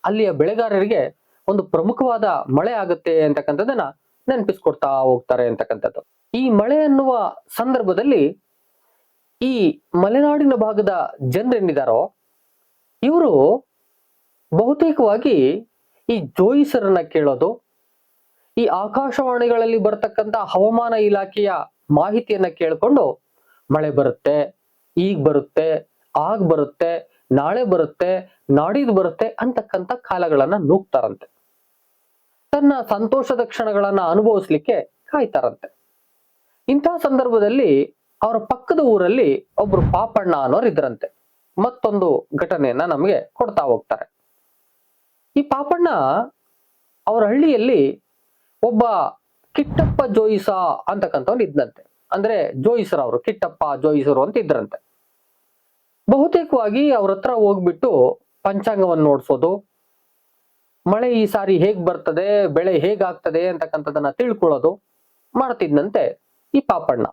ಅಲ್ಲಿಯ ಬೆಳೆಗಾರರಿಗೆ ಒಂದು ಪ್ರಮುಖವಾದ ಮಳೆ ಆಗುತ್ತೆ ಅಂತಕ್ಕಂಥದ್ದನ್ನ ನೆನಪಿಸ್ಕೊಡ್ತಾ ಹೋಗ್ತಾರೆ ಅಂತಕ್ಕಂಥದ್ದು. ಈ ಮಳೆ ಅನ್ನುವ ಸಂದರ್ಭದಲ್ಲಿ ಈ ಮಲೆನಾಡಿನ ಭಾಗದ ಜನರೇನಿದಾರೋ ಇವರು ಬಹುತೇಕವಾಗಿ ಈ ಜೋಯಿಸರನ್ನ ಕೇಳೋದು, ಈ ಆಕಾಶವಾಣಿಗಳಲ್ಲಿ ಬರ್ತಕ್ಕಂಥ ಹವಾಮಾನ ಇಲಾಖೆಯ ಮಾಹಿತಿಯನ್ನ ಕೇಳ್ಕೊಂಡು ಮಳೆ ಬರುತ್ತೆ, ಈಗ ಬರುತ್ತೆ, ಆಗ ಬರುತ್ತೆ, ನಾಳೆ ಬರುತ್ತೆ, ನಾಡಿದ್ದು ಬರುತ್ತೆ ಅಂತಕ್ಕಂಥ ಕಾಲಗಳನ್ನ ನೂಗ್ತಾರಂತೆ. ತನ್ನ ಸಂತೋಷದ ಕ್ಷಣಗಳನ್ನ ಅನುಭವಿಸ್ಲಿಕ್ಕೆ ಕಾಯ್ತಾರಂತೆ. ಇಂತಹ ಸಂದರ್ಭದಲ್ಲಿ ಅವರ ಪಕ್ಕದ ಊರಲ್ಲಿ ಒಬ್ರು ಪಾಪಣ್ಣ ಅನ್ನೋರು ಇದ್ರಂತೆ. ಮತ್ತೊಂದು ಘಟನೆಯನ್ನ ನಮಗೆ ಕೊಡ್ತಾ ಹೋಗ್ತಾರೆ. ಈ ಪಾಪಣ್ಣ ಅವರ ಹಳ್ಳಿಯಲ್ಲಿ ಒಬ್ಬ ಕಿಟ್ಟಪ್ಪ ಜೋಯಿಸ ಅಂತಕ್ಕಂಥವ್ನು ಇದ್ದಂತೆ. ಅಂದ್ರೆ ಜೋಯಿಸರು, ಅವರು ಕಿಟ್ಟಪ್ಪ ಜೋಯಿಸರು ಅಂತ ಇದ್ರಂತೆ. ಬಹುತೇಕವಾಗಿ ಅವ್ರ ಹತ್ರ ಹೋಗ್ಬಿಟ್ಟು ಪಂಚಾಂಗವನ್ನು ನೋಡ್ಸೋದು, ಮಳೆ ಈ ಸಾರಿ ಹೇಗ್ ಬರ್ತದೆ, ಬೆಳೆ ಹೇಗಾಗ್ತದೆ ಅಂತಕ್ಕಂಥದನ್ನ ತಿಳ್ಕೊಳ್ಳೋದು ಮಾಡ್ತಿದ್ದಂತೆ ಈ ಪಾಪಣ್ಣ.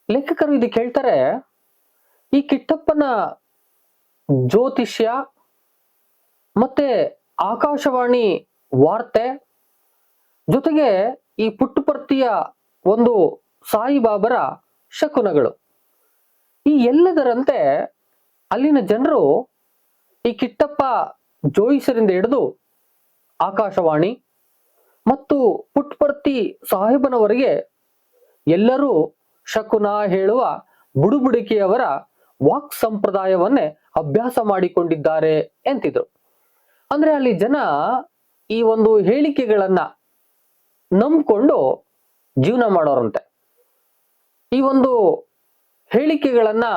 ಲೇಖಕರು ಇದಕ್ಕೆ ಹೇಳ್ತಾರೆ, ಈ ಕಿಟ್ಟಪ್ಪನ ಜ್ಯೋತಿಷ್ಯ ಮತ್ತೆ ಆಕಾಶವಾಣಿ ವಾರ್ತೆ ಜೊತೆಗೆ ಈ ಪುಟ್ಟಪರ್ತಿಯ ಒಂದು ಸಾಯಿಬಾಬರ ಶಕುನಗಳು, ಈ ಎಲ್ಲದರಂತೆ ಅಲ್ಲಿನ ಜನರು ಈ ಕಿಟ್ಟಪ್ಪ ಜೋಯಿಸರಿಂದ ಹಿಡಿದು ಆಕಾಶವಾಣಿ ಮತ್ತು ಪುಟ್ಟಪರ್ತಿ ಸಾಹೇಬನವರೆಗೆ ಎಲ್ಲರೂ ಶಕುನ ಹೇಳುವ ಬುಡುಬುಡಿಕೆಯವರ ವಾಕ್ ಸಂಪ್ರದಾಯವನ್ನೇ ಅಭ್ಯಾಸ ಮಾಡಿಕೊಂಡಿದ್ದಾರೆ ಎಂತಿದ್ರು. ಅಂದ್ರೆ ಅಲ್ಲಿ ಜನ ಈ ಒಂದು ಹೇಳಿಕೆಗಳನ್ನ ನಂಬ್ಕೊಂಡು ಜೀವನ ಮಾಡೋರಂತೆ. ಈ ಒಂದು ಹೇಳಿಕೆಗಳನ್ನ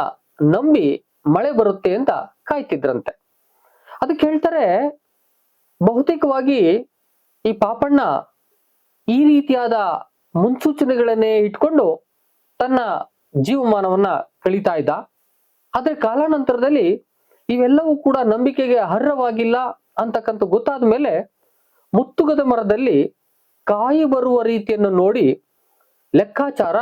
ನಂಬಿ ಮಳೆ ಬರುತ್ತೆ ಅಂತ ಕಾಯ್ತಿದ್ರಂತೆ. ಅದಕ್ಕೆ ಹೇಳ್ತಾರೆ, ಬಹುತೇಕವಾಗಿ ಈ ಪಾಪಣ್ಣ ಈ ರೀತಿಯಾದ ಮುನ್ಸೂಚನೆಗಳನ್ನೇ ಇಟ್ಕೊಂಡು ತನ್ನ ಜೀವಮಾನವನ್ನ ಕಳೀತಾ ಇದ್ದ. ಆದ್ರೆ ಕಾಲಾನಂತರದಲ್ಲಿ ಇವೆಲ್ಲವೂ ಕೂಡ ನಂಬಿಕೆಗೆ ಅರ್ಹವಾಗಿಲ್ಲ ಅಂತಕ್ಕಂಥ ಗೊತ್ತಾದ ಮೇಲೆ ಮುತ್ತುಗದ ಮರದಲ್ಲಿ ಕಾಯಿ ಬರುವ ರೀತಿಯನ್ನು ನೋಡಿ ಲೆಕ್ಕಾಚಾರ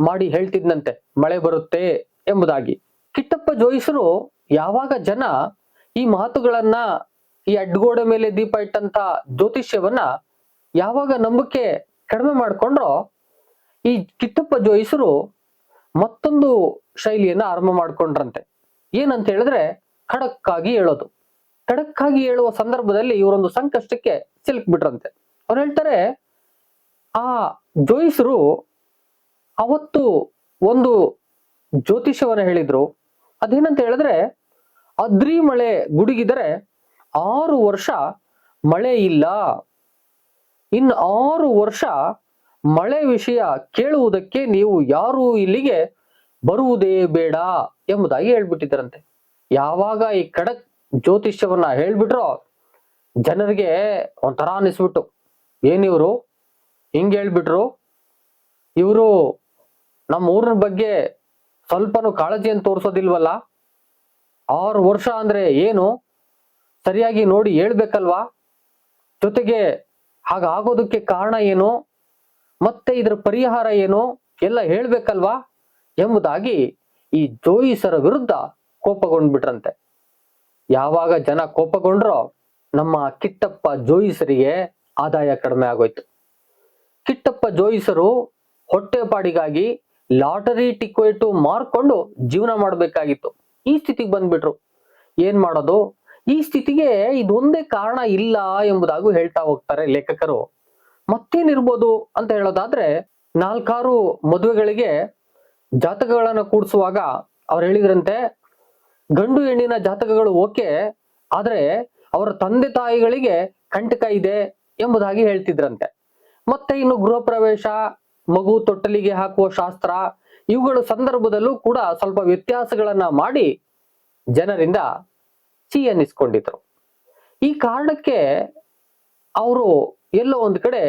ಮಾಡಿ ಹೇಳ್ತಿದ್ನಂತೆ ಮಳೆ ಬರುತ್ತೆ ಎಂಬುದಾಗಿ. ಕಿಟ್ಟಪ್ಪ ಜೋಯಿಸರು ಯಾವಾಗ ಜನ ಈ ಮಾತುಗಳನ್ನ, ಈ ಅಡ್ಗೋಡೆ ಮೇಲೆ ದೀಪ ಇಟ್ಟಂತ ಜ್ಯೋತಿಷ್ಯವನ್ನ ಯಾವಾಗ ನಂಬಿಕೆ ಕಡಿಮೆ ಮಾಡ್ಕೊಂಡ್ರೋ, ಈ ಕಿಟ್ಟಪ್ಪ ಜೋಯಿಸರು ಮತ್ತೊಂದು ಶೈಲಿಯನ್ನ ಆರಂಭ ಮಾಡ್ಕೊಂಡ್ರಂತೆ. ಏನಂತ ಹೇಳಿದ್ರೆ ಖಡಕ್ ಆಗಿ ಹೇಳೋದು. ಖಡಕ್ ಆಗಿ ಹೇಳುವ ಸಂದರ್ಭದಲ್ಲಿ ಇವರೊಂದು ಸಂಕಷ್ಟಕ್ಕೆ ಸಿಲುಕ್ಬಿಟ್ರಂತೆ. ಅವ್ರು ಹೇಳ್ತಾರೆ, ಆ ಜೋಯಿಸರು ಅವತ್ತು ಒಂದು ಜ್ಯೋತಿಷ್ಯವನ್ನ ಹೇಳಿದ್ರು. ಅದೇನಂತ ಹೇಳಿದ್ರೆ, ಅದ್ರಿ ಮಳೆ ಗುಡುಗಿದರೆ 6 ವರ್ಷ ಮಳೆ ಇಲ್ಲ, ಇನ್ನು 6 ವರ್ಷ ಮಳೆ ವಿಷಯ ಕೇಳುವುದಕ್ಕೆ ನೀವು ಯಾರು ಇಲ್ಲಿಗೆ ಬರುವುದೇ ಬೇಡ ಎಂಬುದಾಗಿ ಹೇಳ್ಬಿಟ್ಟಿದ್ರಂತೆ. ಯಾವಾಗ ಈ ಖಡಕ್ ಜ್ಯೋತಿಷ್ಯವನ್ನ ಹೇಳ್ಬಿಟ್ರೋ ಜನರಿಗೆ ಒಂಥರ ಅನಿಸ್ಬಿಟ್ಟು, ಏನಿವ್ರು ಹಿಂಗ್ ಹೇಳ್ಬಿಟ್ರು, ಇವರು ನಮ್ಮ ಊರಿನ ಬಗ್ಗೆ ಸ್ವಲ್ಪನೂ ಕಾಳಜಿಯನ್ನು ತೋರಿಸೋದಿಲ್ವಲ್ಲ, 6 ವರ್ಷ ಅಂದ್ರೆ ಏನು, ಸರಿಯಾಗಿ ನೋಡಿ ಹೇಳ್ಬೇಕಲ್ವಾ, ಜೊತೆಗೆ ಹಾಗಾಗೋದಕ್ಕೆ ಕಾರಣ ಏನು, ಮತ್ತೆ ಇದ್ರ ಪರಿಹಾರ ಏನು ಎಲ್ಲ ಹೇಳ್ಬೇಕಲ್ವಾ ಎಂಬುದಾಗಿ ಈ ಜೋಯಿಸರ ವಿರುದ್ಧ ಕೋಪಗೊಂಡ್ಬಿಟ್ರಂತೆ. ಯಾವಾಗ ಜನ ಕೋಪಗೊಂಡ್ರೋ ನಮ್ಮ ಕಿಟ್ಟಪ್ಪ ಜೋಯಿಸರಿಗೆ ಆದಾಯ ಕಡಿಮೆ ಆಗೋಯ್ತು. ಕಿಟ್ಟಪ್ಪ ಜೋಯಿಸರು ಹೊಟ್ಟೆಪಾಡಿಗಾಗಿ ಲಾಟರಿ ಟಿಕೆಟ್ ಮಾರ್ಕೊಂಡು ಜೀವನ ಮಾಡ್ಬೇಕಾಗಿತ್ತು. ಈ ಸ್ಥಿತಿಗೆ ಬಂದ್ಬಿಟ್ರು. ಏನ್ ಮಾಡೋದು? ಈ ಸ್ಥಿತಿಗೆ ಇದೊಂದೇ ಕಾರಣ ಇಲ್ಲ ಎಂಬುದಾಗೂ ಹೇಳ್ತಾ ಹೋಗ್ತಾರೆ ಲೇಖಕರು. ಮತ್ತೇನಿರ್ಬೋದು ಅಂತ ಹೇಳೋದಾದ್ರೆ, 4-6 ಮದುವೆಗಳಿಗೆ ಜಾತಕಗಳನ್ನ ಕೂಡಿಸುವಾಗ ಅವ್ರು ಹೇಳಿದ್ರಂತೆ, ಗಂಡು ಹೆಣ್ಣಿನ ಜಾತಕಗಳು ಓಕೆ, ಆದ್ರೆ ಅವರ ತಂದೆ ತಾಯಿಗಳಿಗೆ ಕಂಟಕ ಇದೆ ಎಂಬುದಾಗಿ ಹೇಳ್ತಿದ್ರಂತೆ. ಮತ್ತೆ ಇನ್ನು ಗೃಹ ಪ್ರವೇಶ, ಮಗು ತೊಟ್ಟಲಿಗೆ ಹಾಕುವ ಶಾಸ್ತ್ರ, ಇವುಗಳ ಸಂದರ್ಭದಲ್ಲೂ ಕೂಡ ಸ್ವಲ್ಪ ವ್ಯತ್ಯಾಸಗಳನ್ನ ಮಾಡಿ ಜನರಿಂದ ಸಿ ಅನ್ನಿಸ್ಕೊಂಡಿದ್ರು. ಈ ಕಾರಣಕ್ಕೆ ಅವರು ಎಲ್ಲೋ ಒಂದ್ ಕಡೆ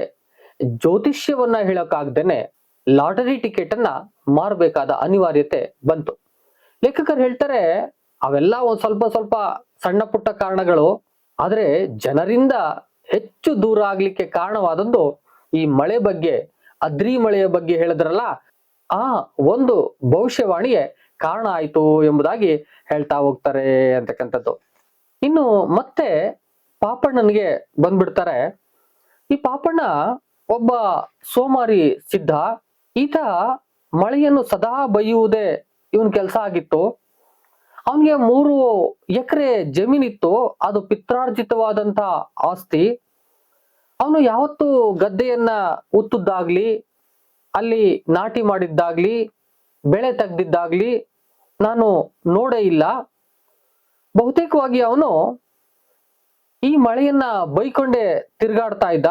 ಜ್ಯೋತಿಷ್ಯವನ್ನ ಹೇಳೋಕ್ಕಾಗ್ದೇನೆ ಲಾಟರಿ ಟಿಕೆಟ್ ಅನ್ನ ಮಾರಬೇಕಾದ ಅನಿವಾರ್ಯತೆ ಬಂತು. ಲೇಖಕರು ಹೇಳ್ತಾರೆ, ಅವೆಲ್ಲ ಒಂದ್ ಸ್ವಲ್ಪ ಸಣ್ಣ ಪುಟ್ಟ ಕಾರಣಗಳು, ಆದ್ರೆ ಜನರಿಂದ ಹೆಚ್ಚು ದೂರ ಆಗ್ಲಿಕ್ಕೆ ಕಾರಣವಾದದ್ದು ಈ ಮಳೆ ಬಗ್ಗೆ, ಅದ್ರಿ ಮಳೆಯ ಬಗ್ಗೆ ಹೇಳಿದ್ರಲ್ಲ, ಆ ಒಂದು ಭವಿಷ್ಯವಾಣಿಯೇ ಕಾರಣ ಆಯ್ತು ಎಂಬುದಾಗಿ ಹೇಳ್ತಾ ಹೋಗ್ತಾರೆ ಅಂತಕ್ಕಂಥದ್ದು. ಇನ್ನು ಮತ್ತೆ ಪಾಪಣ್ಣನಿಗೆ ಬಂದ್ಬಿಡ್ತಾರೆ. ಈ ಪಾಪಣ್ಣ ಒಬ್ಬ ಸೋಮಾರಿ ಸಿದ್ಧ. ಈತ ಮಳೆಯನ್ನು ಸದಾ ಬೈಯುವುದೇ ಇವನ್ ಕೆಲಸ ಆಗಿತ್ತು. ಅವನಿಗೆ 3 ಎಕರೆ ಜಮೀನಿತ್ತು. ಅದು ಪಿತ್ರಾರ್ಜಿತವಾದಂತ ಆಸ್ತಿ. ಅವನು ಯಾವತ್ತೂ ಗದ್ದೆಯನ್ನ ಉತ್ತುದ್ದಾಗ್ಲಿ, ಅಲ್ಲಿ ನಾಟಿ ಮಾಡಿದ್ದಾಗ್ಲಿ, ಬೆಳೆ ತೆಗ್ದಿದ್ದಾಗ್ಲಿ ನಾನು ನೋಡೇ ಇಲ್ಲ. ಬಹುತೇಕವಾಗಿ ಅವನು ಈ ಮಳೆಯನ್ನ ಬೈಕೊಂಡೇ ತಿರ್ಗಾಡ್ತಾ ಇದ್ದ.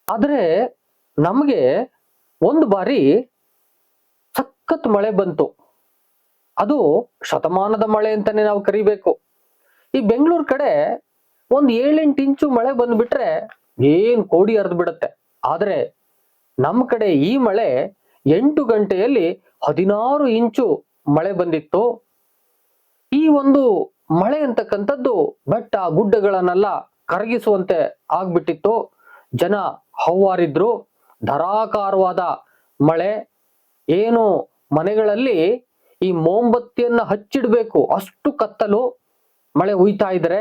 ಆದ್ರೆ ನಮ್ಗೆ ಒಂದು ಬಾರಿ ಸಖತ್ ಮಳೆ ಬಂತು. ಅದು ಶತಮಾನದ ಮಳೆ ಅಂತಾನೆ ನಾವು ಕರಿಬೇಕು. ಈ ಬೆಂಗಳೂರು ಕಡೆ ಒಂದ್ 7-8 ಇಂಚು ಮಳೆ ಬಂದ್ಬಿಟ್ರೆ ಏನ್ ಕೋಡಿ ಹರಿದು ಬಿಡುತ್ತೆ. ಆದ್ರೆ ನಮ್ಮ ಕಡೆ ಈ ಮಳೆ 8 ಗಂಟೆಯಲ್ಲಿ 16 ಇಂಚು ಮಳೆ ಬಂದಿತ್ತು. ಈ ಒಂದು ಮಳೆ ಅಂತಕ್ಕಂಥದ್ದು ಬೆಟ್ಟ ಗುಡ್ಡಗಳನ್ನೆಲ್ಲ ಕರಗಿಸುವಂತೆ ಆಗ್ಬಿಟ್ಟಿತ್ತು. ಜನ ಹೌವಾರಿದ್ರು. ಧಾರಾಕಾರವಾದ ಮಳೆ. ಏನು ಮನೆಗಳಲ್ಲಿ ಈ ಮೋಂಬತ್ತಿಯನ್ನ ಹಚ್ಚಿಡ್ಬೇಕು ಅಷ್ಟು ಕತ್ತಲು. ಮಳೆ ಹುಯ್ತಾ ಇದ್ರೆ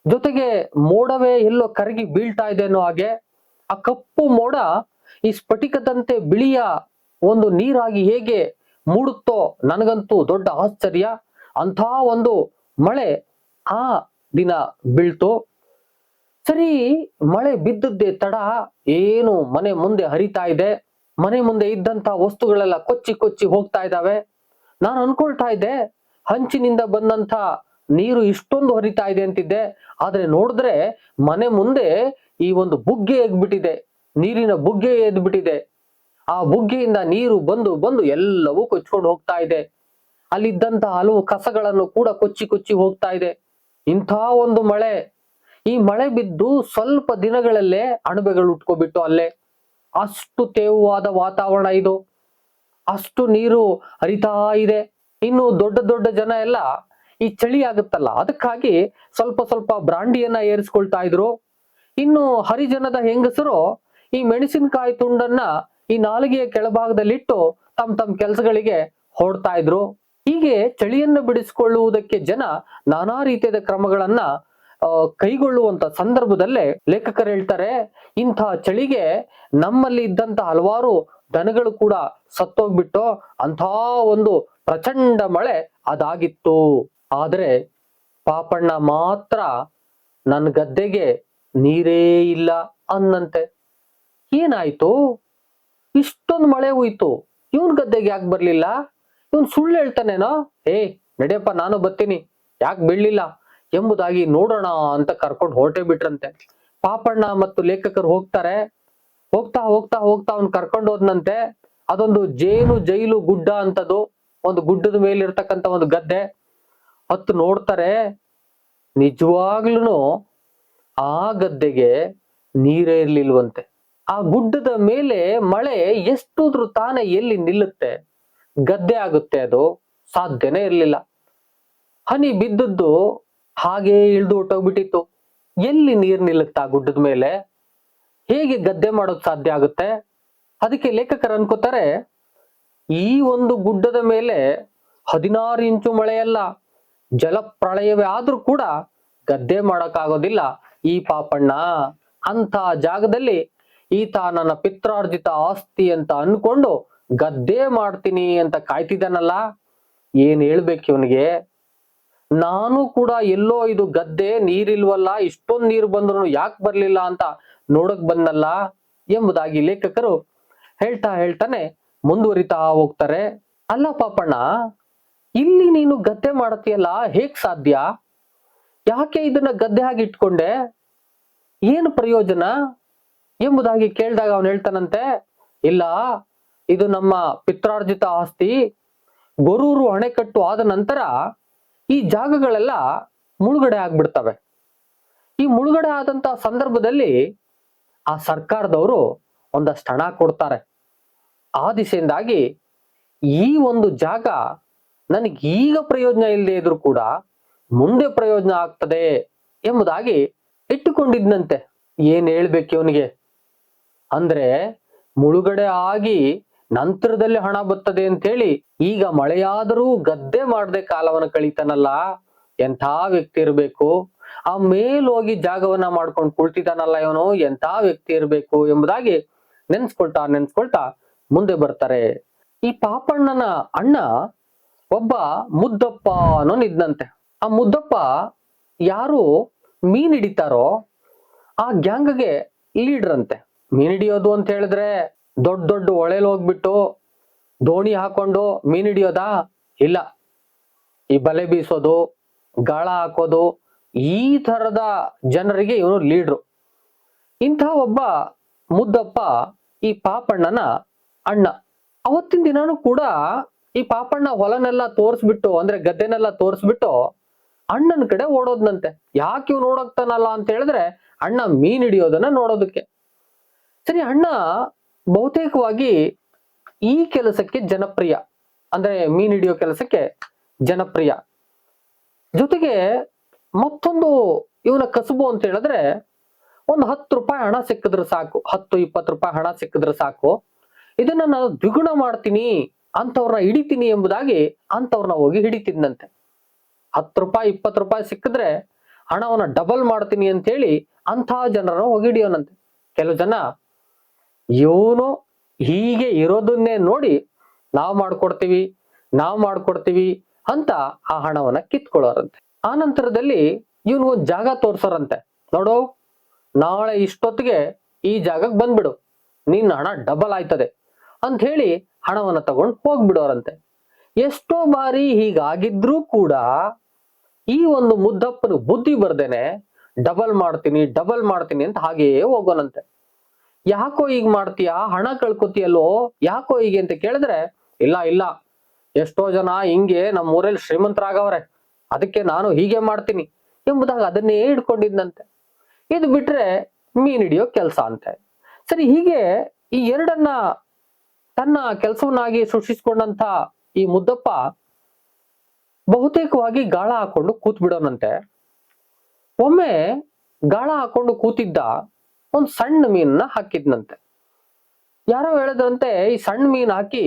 ಜೊತೆಗೆ ಮೋಡವೇ ಎಲ್ಲೋ ಕರಗಿ ಬೀಳ್ತಾ ಇದೆ ಅನ್ನೋ ಹಾಗೆ. ಆ ಕಪ್ಪು ಮೋಡ ಈ ಸ್ಫಟಿಕದಂತೆ ಬಿಳಿಯ ಒಂದು ನೀರಾಗಿ ಹೇಗೆ ಮೂಡುತ್ತೋ ನನಗಂತೂ ದೊಡ್ಡ ಆಶ್ಚರ್ಯ. ಅಂಥ ಒಂದು ಮಳೆ ಆ ದಿನ ಬೀಳ್ತು. ಸರಿ, ಮಳೆ ಬಿದ್ದದ್ದೇ ತಡ. ಏನು ಮನೆ ಮುಂದೆ ಹರಿತಾ ಇದೆ. ಮನೆ ಮುಂದೆ ಇದ್ದಂತ ವಸ್ತುಗಳೆಲ್ಲ ಕೊಚ್ಚಿ ಕೊಚ್ಚಿ ಹೋಗ್ತಾ ಇದ್ದಾವೆ. ನಾನು ಅನ್ಕೊಳ್ತಾ ಇದ್ದೆ ಹಂಚಿನಿಂದ ಬಂದಂತ ನೀರು ಇಷ್ಟೊಂದು ಹರಿತಾ ಇದೆ ಅಂತಿದ್ದೆ. ಆದ್ರೆ ನೋಡಿದ್ರೆ ಮನೆ ಮುಂದೆ ಈ ಒಂದು ಬುಗ್ಗೆ ಎಗ್ಬಿಟ್ಟಿದೆ. ನೀರಿನ ಬುಗ್ಗೆ ಎದ್ಬಿಟ್ಟಿದೆ. ಆ ಬುಗ್ಗೆಯಿಂದ ನೀರು ಬಂದು ಬಂದು ಎಲ್ಲವೂ ಕೊಚ್ಕೊಂಡು ಹೋಗ್ತಾ ಇದೆ. ಅಲ್ಲಿದ್ದಂತ ಹಲವು ಕಸಗಳನ್ನು ಕೂಡ ಕೊಚ್ಚಿ ಕೊಚ್ಚಿ ಹೋಗ್ತಾ ಇದೆ. ಇಂಥ ಒಂದು ಮಳೆ. ಈ ಮಳೆ ಬಿದ್ದು ಸ್ವಲ್ಪ ದಿನಗಳಲ್ಲೇ ಅಣಬೆಗಳು ಉಟ್ಕೊಬಿಟ್ಟು ಅಲ್ಲೇ. ಅಷ್ಟು ತೇವವಾದ ವಾತಾವರಣ ಇದು. ಅಷ್ಟು ನೀರು ಹರಿತಾ ಇದೆ. ಇನ್ನು ದೊಡ್ಡ ದೊಡ್ಡ ಜನ ಎಲ್ಲ ಈ ಚಳಿ ಆಗುತ್ತಲ್ಲ ಅದಕ್ಕಾಗಿ ಸ್ವಲ್ಪ ಸ್ವಲ್ಪ ಬ್ರಾಂಡಿಯನ್ನ ಏರಿಸ್ಕೊಳ್ತಾ ಇದ್ರು. ಇನ್ನು ಹರಿಜನದ ಹೆಂಗಸರು ಈ ಮೆಣಸಿನಕಾಯಿ ತುಂಡನ್ನ ಈ ನಾಲಿಗೆಯ ಕೆಳಭಾಗದಲ್ಲಿಟ್ಟು ತಮ್ಮ ಕೆಲಸಗಳಿಗೆ ಹೊರಡ್ತಾ ಇದ್ರು. ಹೀಗೆ ಚಳಿಯನ್ನು ಬಿಡಿಸಿಕೊಳ್ಳುವುದಕ್ಕೆ ಜನ ನಾನಾ ರೀತಿಯಾದ ಕ್ರಮಗಳನ್ನ ಕೈಗೊಳ್ಳುವಂತ ಸಂದರ್ಭದಲ್ಲೇ ಲೇಖಕರು ಹೇಳ್ತಾರೆ, ಇಂಥ ಚಳಿಗೆ ನಮ್ಮಲ್ಲಿ ಇದ್ದಂತ ಹಲವಾರು ದನಗಳು ಕೂಡ ಸತ್ತೋಗ್ಬಿಟ್ಟು ಅಂಥ ಒಂದು ಪ್ರಚಂಡ ಮಳೆ ಅದಾಗಿತ್ತು. ಆದ್ರೆ ಪಾಪಣ್ಣ ಮಾತ್ರ ನನ್ನ ಗದ್ದೆಗೆ ನೀರೇ ಇಲ್ಲ ಅನ್ನಂತೆ. ಏನಾಯ್ತು? ಇಷ್ಟೊಂದು ಮಳೆ ಹೋಯ್ತು, ಇವನ್ ಗದ್ದೆಗೆ ಯಾಕೆ ಬರ್ಲಿಲ್ಲ? ಇವನ್ ಸುಳ್ಳು ಹೇಳ್ತಾನೇನೋ? ನಡೆಯಪ್ಪ ನಾನು ಬರ್ತೀನಿ, ಯಾಕೆ ಬೀಳ್ಲಿಲ್ಲ ಎಂಬುದಾಗಿ ನೋಡೋಣ ಅಂತ ಕರ್ಕೊಂಡು ಹೊರಟೇ ಬಿಟ್ರಂತೆ. ಪಾಪಣ್ಣ ಮತ್ತು ಲೇಖಕರು ಹೋಗ್ತಾರೆ. ಹೋಗ್ತಾ ಹೋಗ್ತಾ ಹೋಗ್ತಾ ಅವ್ನ್ ಕರ್ಕೊಂಡು ಹೋದ್ನಂತೆ. ಅದೊಂದು ಜೇನು ಜೈಲು ಗುಡ್ಡ ಅಂತದು, ಒಂದು ಗುಡ್ಡದ ಮೇಲೆ ಇರ್ತಕ್ಕಂಥ ಒಂದು ಗದ್ದೆ. ಹತ್ತು ನೋಡ್ತಾರೆ, ನಿಜವಾಗ್ಲೂ ಆ ಗದ್ದೆಗೆ ನೀರೇ ಇರ್ಲಿಲ್ವಂತೆ. ಆ ಗುಡ್ಡದ ಮೇಲೆ ಮಳೆ ಎಷ್ಟುದ್ರೂ ತಾನೇ ಎಲ್ಲಿ ನಿಲ್ಲುತ್ತೆ? ಗದ್ದೆ ಆಗುತ್ತೆ ಅದು? ಸಾಧ್ಯನೇ ಇರ್ಲಿಲ್ಲ. ಹನಿ ಬಿದ್ದದ್ದು ಹಾಗೆ ಇಳ್ದು ಹೊಟ್ಟೋಗ್ಬಿಟ್ಟಿತ್ತು. ಎಲ್ಲಿ ನೀರ್ ನಿಲ್ಲುತ್ತಾ ಗುಡ್ಡದ ಮೇಲೆ? ಹೇಗೆ ಗದ್ದೆ ಮಾಡೋಕ್ ಸಾಧ್ಯ ಆಗುತ್ತೆ? ಅದಕ್ಕೆ ಲೇಖಕರು ಅನ್ಕೋತಾರೆ, ಈ ಒಂದು ಗುಡ್ಡದ ಮೇಲೆ 16 ಇಂಚು ಮಳೆಯಲ್ಲ, ಜಲಪ್ರಳಯವೇ ಆದ್ರೂ ಕೂಡ ಗದ್ದೆ ಮಾಡಕ್ಕಾಗೋದಿಲ್ಲ ಈ ಪಾಪಣ್ಣ. ಅಂತ ಜಾಗದಲ್ಲಿ ಈತ ನನ್ನ ಪಿತ್ರಾರ್ಜಿತ ಆಸ್ತಿ ಅಂತ ಅನ್ಕೊಂಡು ಗದ್ದೆ ಮಾಡ್ತೀನಿ ಅಂತ ಕಾಯ್ತಿದ್ದಾನಲ್ಲ, ಏನ್ ಹೇಳ್ಬೇಕು ಇವನಿಗೆ? ನಾನು ಕೂಡ ಎಲ್ಲೋ ಇದು ಗದ್ದೆ ನೀರಿಲ್ವಲ್ಲ, ಇಷ್ಟೊಂದು ನೀರು ಬಂದ್ರು ಯಾಕೆ ಬರ್ಲಿಲ್ಲ ಅಂತ ನೋಡಕ್ ಬಂದಲ್ಲ ಎಂಬುದಾಗಿ ಲೇಖಕರು ಹೇಳ್ತಾನೆ ಮುಂದುವರಿತಾ ಹೋಗ್ತಾರೆ. ಅಲ್ಲ ಪಾಪಣ್ಣ, ಇಲ್ಲಿ ನೀನು ಗದ್ದೆ ಮಾಡತೀಯಲ್ಲ, ಹೇಗ್ ಸಾಧ್ಯ? ಯಾಕೆ ಇದನ್ನ ಗದ್ದೆ ಹಾಗೆ ಇಟ್ಕೊಂಡೆ? ಏನು ಪ್ರಯೋಜನ ಎಂಬುದಾಗಿ ಕೇಳಿದಾಗ ಅವನು ಹೇಳ್ತಾನಂತೆ, ಇಲ್ಲ, ಇದು ನಮ್ಮ ಪಿತ್ರಾರ್ಜಿತ ಆಸ್ತಿ. ಗೊರೂರು ಅಣೆಕಟ್ಟು ಆದ ನಂತರ ಈ ಜಾಗಗಳೆಲ್ಲ ಮುಳುಗಡೆ ಆಗ್ಬಿಡ್ತವೆ. ಈ ಮುಳುಗಡೆ ಆದಂತ ಸಂದರ್ಭದಲ್ಲಿ ಆ ಸರ್ಕಾರದವರು ಒಂದಷ್ಟು ಹಣ ಕೊಡ್ತಾರೆ. ಆ ದಿಸೆಯಿಂದಾಗಿ ಈ ಒಂದು ಜಾಗ ನನಗೆ ಈಗ ಪ್ರಯೋಜನ ಇಲ್ಲದೆ ಇದ್ರೂ ಕೂಡ ಮುಂದೆ ಪ್ರಯೋಜನ ಆಗ್ತದೆ ಎಂಬುದಾಗಿ ಇಟ್ಟುಕೊಂಡಿದ್ನಂತೆ. ಏನ್ ಹೇಳ್ಬೇಕು ಇವನಿಗೆ? ಅಂದ್ರೆ ಮುಳುಗಡೆ ಆಗಿ ನಂತರದಲ್ಲಿ ಹಣ ಬರ್ತದೆ ಅಂತ ಹೇಳಿ ಈಗ ಮಳೆಯಾದರೂ ಗದ್ದೆ ಮಾಡದೆ ಕಾಲವನ್ನ ಕಳೀತಾನಲ್ಲ, ಎಂಥ ವ್ಯಕ್ತಿ ಇರ್ಬೇಕು? ಆ ಮೇಲೋಗಿ ಜಾಗವನ್ನ ಮಾಡ್ಕೊಂಡು ಕುಳ್ತಿದ್ದಾನಲ್ಲ ಇವನು, ಎಂಥ ವ್ಯಕ್ತಿ ಇರ್ಬೇಕು ಎಂಬುದಾಗಿ ನೆನ್ಸ್ಕೊಳ್ತಾ ಮುಂದೆ ಬರ್ತಾರೆ. ಈ ಪಾಪಣ್ಣನ ಅಣ್ಣ ಒಬ್ಬ ಮುದ್ದಪ್ಪ ಅನ್ನೋನಿದ್ನಂತೆ. ಆ ಮುದ್ದಪ್ಪ ಯಾರು ಮೀನ್ ಹಿಡಿತಾರೋ ಆ ಗ್ಯಾಂಗ್ಗೆ ಲೀಡರ್ ಅಂತೆ. ಮೀನ್ ಹಿಡಿಯೋದು ಅಂತ ಹೇಳಿದ್ರೆ ದೊಡ್ಡ ದೊಡ್ಡ ಹೊಳೆಲ್ ಹೋಗ್ಬಿಟ್ಟು ದೋಣಿ ಹಾಕೊಂಡು ಮೀನ್ ಹಿಡಿಯೋದಾ? ಇಲ್ಲ. ಈ ಬಲೆ ಬೀಸೋದು, ಗಾಳ ಹಾಕೋದು, ಈ ತರದ ಜನರಿಗೆ ಇವನು ಲೀಡ್ರು. ಇಂಥ ಒಬ್ಬ ಮುದ್ದಪ್ಪ ಈ ಪಾಪಣ್ಣನ ಅಣ್ಣ. ಅವತ್ತಿನ ದಿನಾನು ಕೂಡ ಈ ಪಾಪಣ್ಣ ಹೊಲನೆಲ್ಲ ತೋರಿಸ್ಬಿಟ್ಟು, ಅಂದ್ರೆ ಗದ್ದೆನೆಲ್ಲ ತೋರಿಸ್ಬಿಟ್ಟು ಅಣ್ಣನ ಕಡೆ ಓಡೋದ್ನಂತೆ. ಯಾಕೆ ಇವ್ ನೋಡೋಗ್ತಾನಲ್ಲ ಅಂತ ಹೇಳಿದ್ರೆ ಅಣ್ಣ ಮೀನ್ ಹಿಡಿಯೋದನ್ನ ನೋಡೋದಕ್ಕೆ. ಸರಿ, ಅಣ್ಣ ಬಹುತೇಕವಾಗಿ ಈ ಕೆಲಸಕ್ಕೆ ಜನಪ್ರಿಯ, ಅಂದ್ರೆ ಮೀನ್ ಹಿಡಿಯೋ ಕೆಲಸಕ್ಕೆ ಜನಪ್ರಿಯ. ಜೊತೆಗೆ ಮತ್ತೊಂದು ಇವನ ಕಸುಬು ಅಂತ ಹೇಳಿದ್ರೆ ಒಂದು 10 ರೂಪಾಯಿ ಹಣ ಸಿಕ್ಕಿದ್ರೆ ಸಾಕು, 10-20 ರೂಪಾಯಿ ಹಣ ಸಿಕ್ಕಿದ್ರೆ ಸಾಕು, ಇದನ್ನ ನಾನು ದ್ವಿಗುಣ ಮಾಡ್ತೀನಿ, ಅಂತವ್ರನ್ನ ಹಿಡಿತೀನಿ ಎಂಬುದಾಗಿ ಅಂತವ್ರನ್ನ ಹೋಗಿ ಹಿಡಿತಿದ್ನಂತೆ. 10 ರೂಪಾಯಿ 20 ರೂಪಾಯಿ ಸಿಕ್ಕಿದ್ರೆ ಹಣವನ್ನ ಡಬಲ್ ಮಾಡ್ತೀನಿ ಅಂತ ಹೇಳಿ ಅಂತಹ ಜನರನ್ನ ಹೋಗಿ ಹಿಡಿಯೋನಂತೆ. ಕೆಲವು ಜನ ಇವನು ಹೀಗೆ ಇರೋದನ್ನೇ ನೋಡಿ ನಾವ್ ಮಾಡ್ಕೊಡ್ತೀವಿ ಅಂತ ಆ ಹಣವನ್ನ ಕಿತ್ಕೊಳ್ಳೋರಂತೆ. ಆ ನಂತರದಲ್ಲಿ ಇವನ್ಗೊಂದ್ ಜಾಗ ತೋರ್ಸೋರಂತೆ. ನೋಡು, ನಾಳೆ ಇಷ್ಟೊತ್ತಿಗೆ ಈ ಜಾಗಕ್ಕೆ ಬಂದ್ಬಿಡು, ನಿನ್ನ ಹಣ ಡಬಲ್ ಆಯ್ತದೆ ಅಂತ ಹೇಳಿ ಹಣವನ್ನ ತಗೊಂಡು ಹೋಗ್ಬಿಡೋರಂತೆ. ಎಷ್ಟೋ ಬಾರಿ ಹೀಗಾಗಿದ್ರೂ ಕೂಡ ಈ ಒಂದು ಮುದ್ದಪ್ಪನ ಬುದ್ಧಿ ಬರ್ದೇನೆ ಡಬಲ್ ಮಾಡ್ತೀನಿ ಅಂತ ಹಾಗೆಯೇ ಹೋಗೋನಂತೆ. ಯಾಕೋ ಈಗ ಮಾಡ್ತೀಯಾ, ಹಣ ಕಳ್ಕೊತೀಯಲ್ಲೋ, ಯಾಕೋ ಹೀಗೆ ಅಂತ ಕೇಳಿದ್ರೆ, ಇಲ್ಲ ಎಷ್ಟೋ ಜನ ಹಿಂಗೆ ನಮ್ಮ ಊರಲ್ಲಿ ಶ್ರೀಮಂತರಾಗವ್ರೆ, ಅದಕ್ಕೆ ನಾನು ಹೀಗೆ ಮಾಡ್ತೀನಿ ಎಂಬುದಾಗಿ ಅದನ್ನೇ ಹಿಡ್ಕೊಂಡಿದ್ನಂತೆ. ಇದು ಬಿಟ್ರೆ ಮೀನ್ ಹಿಡಿಯೋ ಕೆಲಸ ಅಂತೆ. ಸರಿ, ಹೀಗೆ ಈ ಎರಡನ್ನ ತನ್ನ ಕೆಲಸವನ್ನಾಗಿ ಸೃಷ್ಟಿಸಿಕೊಂಡಂತ ಈ ಮುದ್ದಪ್ಪ ಬಹುತೇಕವಾಗಿ ಗಾಳ ಹಾಕೊಂಡು ಕೂತ್ ಬಿಡೋನಂತೆ. ಒಮ್ಮೆ ಗಾಳ ಹಾಕೊಂಡು ಕೂತಿದ್ದ ಒಂದ್ ಸಣ್ಣ ಮೀನನ್ನ ಹಾಕಿದ್ನಂತೆ. ಯಾರೋ ಹೇಳಿದ್ರಂತೆ, ಈ ಸಣ್ಣ ಮೀನ್ ಹಾಕಿ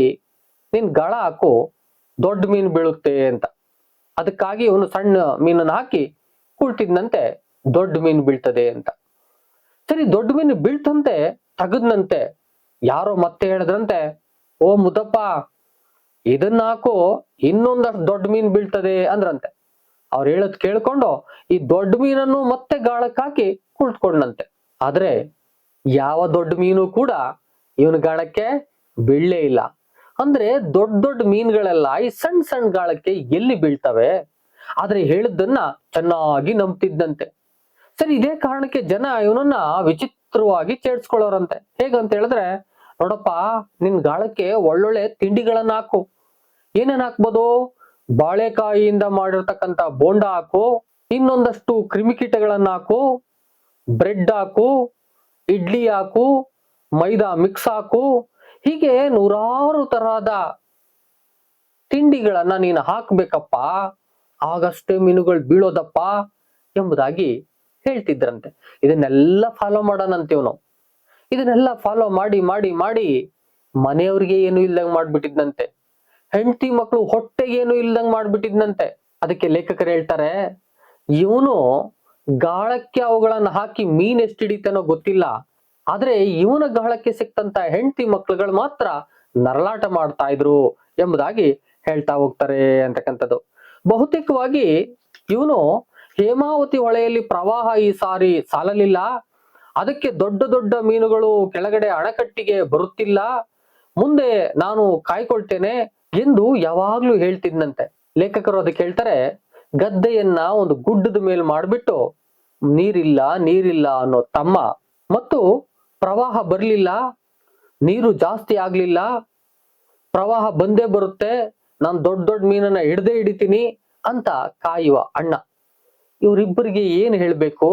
ನೀನ್ ಗಾಳ ಹಾಕು, ದೊಡ್ಡ ಮೀನ್ ಬೀಳುತ್ತೆ ಅಂತ. ಅದಕ್ಕಾಗಿ ಇವನು ಸಣ್ಣ ಮೀನನ್ನ ಹಾಕಿ ಕುಳ್ತಿದ್ನಂತೆ, ದೊಡ್ಡ ಮೀನ್ ಬೀಳ್ತದೆ ಅಂತ. ಸರಿ, ದೊಡ್ಡ ಮೀನು ಬೀಳ್ತಂತೆ, ತಗದ್ನಂತೆ. ಯಾರೋ ಮತ್ತೆ ಹೇಳಿದ್ರಂತೆ, ಓ ಮುದ್ದಪ್ಪ, ಇದನ್ನ ಹಾಕು, ಇನ್ನೊಂದಷ್ಟು ದೊಡ್ಡ ಮೀನ್ ಬೀಳ್ತದೆ ಅಂದ್ರಂತೆ. ಅವ್ರು ಹೇಳದ್ ಕೇಳ್ಕೊಂಡು ಈ ದೊಡ್ಡ ಮೀನನ್ನು ಮತ್ತೆ ಗಾಳಕ್ಕೆ ಹಾಕಿ ಕುಳಿತುಕೊಂಡಂತೆ. ಆದ್ರೆ ಯಾವ ದೊಡ್ಡ ಮೀನು ಕೂಡ ಇವನ ಗಾಳಕ್ಕೆ ಬೀಳಲೇ ಇಲ್ಲ. ಅಂದ್ರೆ ದೊಡ್ಡ ದೊಡ್ಡ ಮೀನುಗಳೆಲ್ಲ ಈ ಸಣ್ಣ ಸಣ್ಣ ಗಾಳಕ್ಕೆ ಎಲ್ಲಿ ಬೀಳ್ತವೆ? ಆದ್ರೆ ಹೇಳಿದ್ದನ್ನ ಚೆನ್ನಾಗಿ ನಂಬ್ತಿದ್ದಂತೆ. ಸರಿ, ಇದೇ ಕಾರಣಕ್ಕೆ ಜನ ಇವನನ್ನ ವಿಚಿತ್ರವಾಗಿ ಚೇಡ್ಸ್ಕೊಳ್ಳೋರಂತೆ. ಹೇಗಂತ ಹೇಳಿದ್ರೆ, ನೋಡಪ್ಪ, ನಿನ್ ಗಾಳಕ್ಕೆ ಒಳ್ಳೊಳ್ಳೆ ತಿಂಡಿಗಳನ್ನ ಹಾಕು. ಏನೇನ್ ಹಾಕ್ಬೋದು? ಬಾಳೆಕಾಯಿಯಿಂದ ಮಾಡಿರ್ತಕ್ಕಂಥ ಬೋಂಡ ಹಾಕು, ಇನ್ನೊಂದಷ್ಟು ಕ್ರಿಮಿಕೀಟಗಳನ್ನ ಹಾಕು, ಬ್ರೆಡ್ ಹಾಕು, ಇಡ್ಲಿ ಹಾಕು, ಮೈದಾ ಮಿಕ್ಸ್ ಹಾಕು, ಹೀಗೆ ನೂರಾರು ತರಹದ ತಿಂಡಿಗಳನ್ನ ನೀನು ಹಾಕ್ಬೇಕಪ್ಪ, ಆಗಷ್ಟೇ ಮೀನುಗಳು ಬೀಳೋದಪ್ಪ ಎಂಬುದಾಗಿ ಹೇಳ್ತಿದ್ರಂತೆ. ಇದನ್ನೆಲ್ಲ ಫಾಲೋ ಮಾಡೋಣಂತೀವ್ ಇದನ್ನೆಲ್ಲ ಫಾಲೋ ಮಾಡಿ ಮಾಡಿ ಮಾಡಿ ಮನೆಯವ್ರಿಗೆ ಏನು ಇಲ್ದಂಗ್ ಮಾಡ್ಬಿಟ್ಟಿದ್ನಂತೆ. ಹೆಂಡತಿ ಮಕ್ಕಳು ಹೊಟ್ಟೆಗೆ ಏನು ಇಲ್ದಂಗ್ ಮಾಡ್ಬಿಟ್ಟಿದ್ನಂತೆ. ಅದಕ್ಕೆ ಲೇಖಕರು ಹೇಳ್ತಾರೆ, ಇವನು ಗಾಳಕ್ಕೆ ಅವುಗಳನ್ನ ಹಾಕಿ ಮೀನ್ ಎಷ್ಟು ಹಿಡಿತಾನೋ ಗೊತ್ತಿಲ್ಲ, ಆದ್ರೆ ಇವನ ಗಾಳಕ್ಕೆ ಸಿಕ್ತಂತ ಹೆಂಡತಿ ಮಕ್ಕಳುಗಳು ಮಾತ್ರ ನರಳಾಟ ಮಾಡ್ತಾ ಇದ್ರು ಎಂಬುದಾಗಿ ಹೇಳ್ತಾ ಹೋಗ್ತಾರೆ ಅಂತಕ್ಕಂಥದ್ದು. ಬಹುತೇಕವಾಗಿ ಇವನು ಹೇಮಾವತಿ ಹೊಳೆಯಲ್ಲಿ ಪ್ರವಾಹ ಈ ಸಾರಿ ಸಾಲಲಿಲ್ಲ, ಅದಕ್ಕೆ ದೊಡ್ಡ ದೊಡ್ಡ ಮೀನುಗಳು ಕೆಳಗಡೆ ಅಣಕಟ್ಟಿಗೆ ಬರುತ್ತಿಲ್ಲ, ಮುಂದೆ ನಾನು ಕಾಯ್ಕೊಳ್ತೇನೆ ಎಂದು ಯಾವಾಗ್ಲೂ ಹೇಳ್ತಿದ್ನಂತೆ. ಲೇಖಕರು ಅದಕ್ಕೆ ಹೇಳ್ತಾರೆ, ಗದ್ದೆಯನ್ನ ಒಂದು ಗುಡ್ಡದ ಮೇಲೆ ಮಾಡ್ಬಿಟ್ಟು ನೀರಿಲ್ಲ ಅನ್ನೋ ತಮ್ಮ, ಮತ್ತು ಪ್ರವಾಹ ಬರ್ಲಿಲ್ಲ, ನೀರು ಜಾಸ್ತಿ ಆಗ್ಲಿಲ್ಲ, ಪ್ರವಾಹ ಬಂದೇ ಬರುತ್ತೆ, ನಾನು ದೊಡ್ಡ ದೊಡ್ಡ ಮೀನನ್ನ ಹಿಡಿತೀನಿ ಅಂತ ಕಾಯುವ ಅಣ್ಣ. ಇವರಿಬ್ಬರಿಗೆ ಏನ್ ಹೇಳ್ಬೇಕು?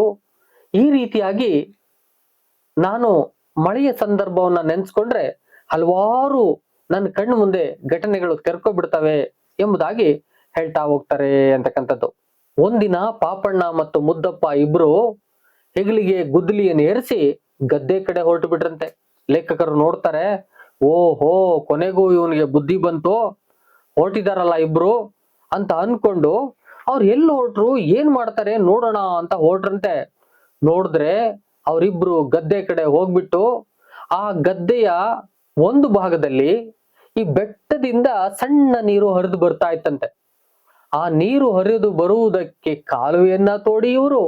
ಈ ರೀತಿಯಾಗಿ ನಾನು ಮಳೆಯ ಸಂದರ್ಭವನ್ನ ನೆನ್ಸ್ಕೊಂಡ್ರೆ ಹಲವಾರು ನನ್ನ ಕಣ್ಣು ಮುಂದೆ ಘಟನೆಗಳು ತೆರ್ಕೊಬಿಡ್ತವೆ ಎಂಬುದಾಗಿ ಹೇಳ್ತಾ ಹೋಗ್ತಾರೆ ಅಂತಕ್ಕಂಥದ್ದು. ಒಂದಿನ ಪಾಪಣ್ಣ ಮತ್ತು ಮುದ್ದಪ್ಪ ಇಬ್ರು ಹೆಗಲಿಗೆ ಗುದ್ದಲಿಯನ್ನು ಏರಿಸಿ ಗದ್ದೆ ಕಡೆ ಹೊರಟು ಬಿಟ್ರಂತೆ. ಲೇಖಕರು ನೋಡ್ತಾರೆ, ಓಹೋ, ಕೊನೆಗೂ ಇವನಿಗೆ ಬುದ್ಧಿ ಬಂತು, ಹೊರಟಿದಾರಲ್ಲ ಇಬ್ರು ಅಂತ ಅನ್ಕೊಂಡು ಅವ್ರು ಎಲ್ಲಿ ಹೊರಟ್ರು, ಏನ್ ಮಾಡ್ತಾರೆ ನೋಡೋಣ ಅಂತ ಹೊರಟ್ರಂತೆ. ನೋಡಿದ್ರೆ ಅವರಿಬ್ರು ಗದ್ದೆ ಕಡೆ ಹೋಗ್ಬಿಟ್ಟು ಆ ಗದ್ದೆಯ ಒಂದು ಭಾಗದಲ್ಲಿ ಈ ಬೆಟ್ಟದಿಂದ ಸಣ್ಣ ನೀರು ಹರಿದು ಬರ್ತಾ ಇತ್ತಂತೆ. ಆ ನೀರು ಹರಿದು ಬರುವುದಕ್ಕೆ ಕಾಲುವೆಯನ್ನ ತೋಡಿ ಇವರು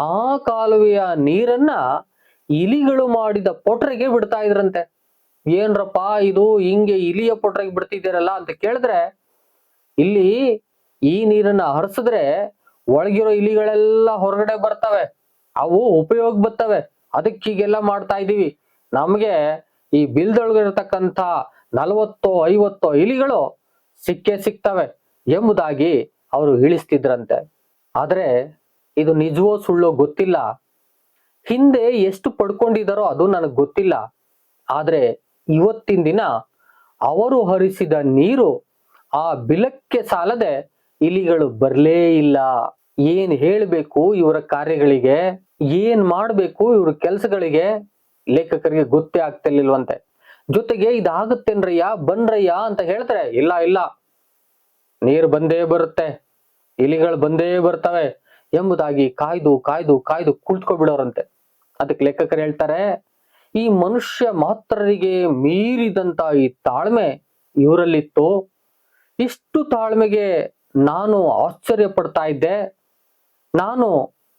ಆ ಕಾಲುವೆಯ ನೀರನ್ನ ಇಲಿಗಳು ಮಾಡಿದ ಪೊಟ್ರೆಗೆ ಬಿಡ್ತಾ ಇದ್ರಂತೆ. ಏನ್ರಪ್ಪ ಇದು ಹಿಂಗೆ ಇಲಿಯ ಪೊಟ್ರೆಗೆ ಬಿಡ್ತಿದ್ದೀರಲ್ಲ ಅಂತ ಕೇಳಿದ್ರೆ, ಇಲ್ಲಿ ಈ ನೀರನ್ನ ಹರಿಸಿದ್ರೆ ಒಳಗಿರೋ ಇಲಿಗಳೆಲ್ಲ ಹೊರಗಡೆ ಬರ್ತವೆ, ಅವು ಉಪಯೋಗ ಬರ್ತವೆ, ಅದಕ್ಕೆ ಹೀಗೆಲ್ಲ ಮಾಡ್ತಾ ಇದೀವಿ. ನಮ್ಗೆ ಈ ಬಿಲ್ದೊಳಗಿರತಕ್ಕಂಥ 40-50 ಇಲಿಗಳು ಸಿಕ್ಕೇ ಸಿಗ್ತವೆ ಎಂಬುದಾಗಿ ಅವರು ಇಳಿಸ್ತಿದ್ರಂತೆ. ಆದ್ರೆ ಇದು ನಿಜವೋ ಸುಳ್ಳೋ ಗೊತ್ತಿಲ್ಲ. ಹಿಂದೆ ಎಷ್ಟು ಪಡ್ಕೊಂಡಿದಾರೋ ಅದು ನನಗೆ ಗೊತ್ತಿಲ್ಲ. ಆದ್ರೆ ಇವತ್ತಿನ ದಿನ ಅವರು ಹರಿಸಿದ ನೀರು ಆ ಬಿಲಕ್ಕೆ ಸಾಲದೆ ಇಲಿಗಳು ಬರ್ಲೇ ಇಲ್ಲ. ಏನ್ ಹೇಳ್ಬೇಕು ಇವರ ಕಾರ್ಯಗಳಿಗೆ, ಏನ್ ಮಾಡ್ಬೇಕು ಇವ್ರ ಕೆಲ್ಸಗಳಿಗೆ ಲೇಖಕರಿಗೆ ಗೊತ್ತೇ ಆಗ್ತಿರ್ಲಿಲ್ವಂತೆ. ಜೊತೆಗೆ ಇದಾಗುತ್ತೇನ್ರಯ್ಯ ಬನ್ರಯ್ಯ ಅಂತ ಹೇಳ್ತಾರೆ, ಇಲ್ಲ ಇಲ್ಲ ನೀರು ಬಂದೇ ಬರುತ್ತೆ, ಇಲಿಗಳು ಬಂದೇ ಬರ್ತವೆ ಎಂಬುದಾಗಿ ಕಾಯ್ದು ಕಾಯ್ದು ಕಾಯ್ದು ಕುಳಿತುಕೊಬಿಡೋರಂತೆ. ಅದಕ್ಕೆ ಲೇಖಕರು ಹೇಳ್ತಾರೆ, ಈ ಮನುಷ್ಯ ಮಾತ್ರರಿಗೆ ಮೀರಿದಂತ ಈ ತಾಳ್ಮೆ ಇವರಲ್ಲಿತ್ತು. ಇಷ್ಟು ತಾಳ್ಮೆಗೆ ನಾನು ಆಶ್ಚರ್ಯ ಪಡ್ತಾ ಇದ್ದೆ. ನಾನು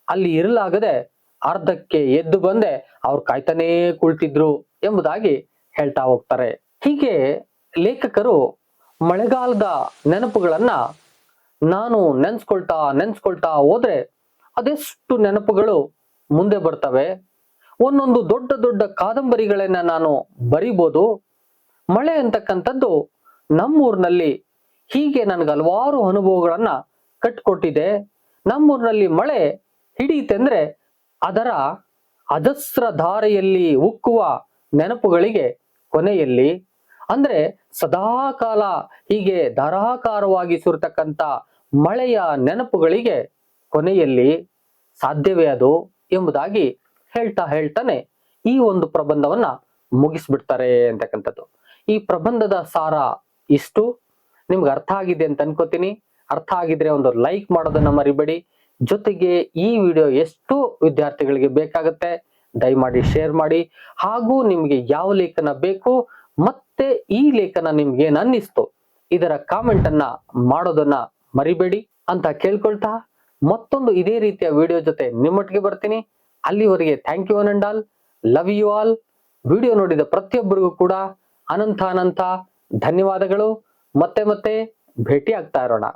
ಅಲ್ಲಿ ಇರಲಾಗದೆ ಅರ್ಧಕ್ಕೆ ಎದ್ದು ಬಂದೆ, ಅವ್ರು ಕಾಯ್ತಾನೇ ಕುಳಿತಿದ್ರು ಎಂಬುದಾಗಿ ಹೇಳ್ತಾ ಹೋಗ್ತಾರೆ. ಹೀಗೆ ಲೇಖಕರು ಮಳೆಗಾಲದ ನೆನಪುಗಳನ್ನ ನಾನು ನೆನ್ಸ್ಕೊಳ್ತಾ ಹೋದ್ರೆ ಅದೆಷ್ಟು ನೆನಪುಗಳು ಮುಂದೆ ಬರ್ತವೆ. ಒಂದೊಂದು ದೊಡ್ಡ ದೊಡ್ಡ ಕಾದಂಬರಿಗಳನ್ನ ನಾನು ಬರಿಬೋದು. ಮಳೆ ಅಂತಕ್ಕಂಥದ್ದು ನಮ್ಮೂರಿನಲ್ಲಿ ಹೀಗೆ ನನಗೆ ಹಲವಾರು ಅನುಭವಗಳನ್ನ ಕಟ್ಕೊಟ್ಟಿದೆ. ನಮ್ಮೂರಿನಲ್ಲಿ ಮಳೆ ಹಿಡಿಯುತ್ತೆಂದ್ರೆ ಅದರ ಅಜಸ್ರ ಧಾರೆಯಲ್ಲಿ ಉಕ್ಕುವ ನೆನಪುಗಳಿಗೆ ಕೊನೆಯಲ್ಲಿ, ಅಂದ್ರೆ ಸದಾಕಾಲ ಹೀಗೆ ಧಾರಾಕಾರವಾಗಿ ಸುರತಕ್ಕಂಥ ಮಳೆಯ ನೆನಪುಗಳಿಗೆ ಕೊನೆಯಲ್ಲಿ ಸಾಧ್ಯವೇ ಅದು ಎಂಬುದಾಗಿ ಹೇಳ್ತಾನೆ ಈ ಒಂದು ಪ್ರಬಂಧವನ್ನ ಮುಗಿಸ್ಬಿಡ್ತಾರೆ ಅಂತಕ್ಕಂಥದ್ದು. ಈ ಪ್ರಬಂಧದ ಸಾರ ಇಷ್ಟು. ನಿಮ್ಗೆ ಅರ್ಥ ಆಗಿದೆ ಅಂತ ಅನ್ಕೋತೀನಿ. ಅರ್ಥ ಆಗಿದ್ರೆ ಒಂದು ಲೈಕ್ ಮಾಡೋದನ್ನ ಮರಿಬೇಡಿ. ಜೊತೆಗೆ ಈ ವಿಡಿಯೋ ಎಷ್ಟು ವಿದ್ಯಾರ್ಥಿಗಳಿಗೆ ಬೇಕಾಗುತ್ತೆ ದಯಮಾಡಿ ಶೇರ್ ಮಾಡಿ. ಹಾಗೂ ನಿಮ್ಗೆ ಯಾವ ಲೇಖನ ಬೇಕು ಮತ್ತೆ ಈ ಲೇಖನ ನಿಮ್ಗೆ ಏನ್ ಅನ್ನಿಸ್ತು ಇದರ ಕಾಮೆಂಟ್ ಅನ್ನ ಮಾಡೋದನ್ನ ಮರಿಬೇಡಿ ಅಂತ ಕೇಳ್ಕೊಳ್ತಾ ಮತ್ತೊಂದು ಇದೇ ರೀತಿಯ ವಿಡಿಯೋ ಜೊತೆ ನಿಮ್ಮೊಟ್ಟಿಗೆ ಬರ್ತೀನಿ. ಅಲ್ಲಿವರೆಗೆ thank you one and all, love you all. Video ನೋಡಿದ ಪ್ರತಿಯೊಬ್ಬರಿಗೂ ಕೂಡ ಅನಂತ ಧನ್ಯವಾದಗಳು. ಮತ್ತೆ ಭೇಟಿ ಆಗ್ತಾ ಇರೋಣ.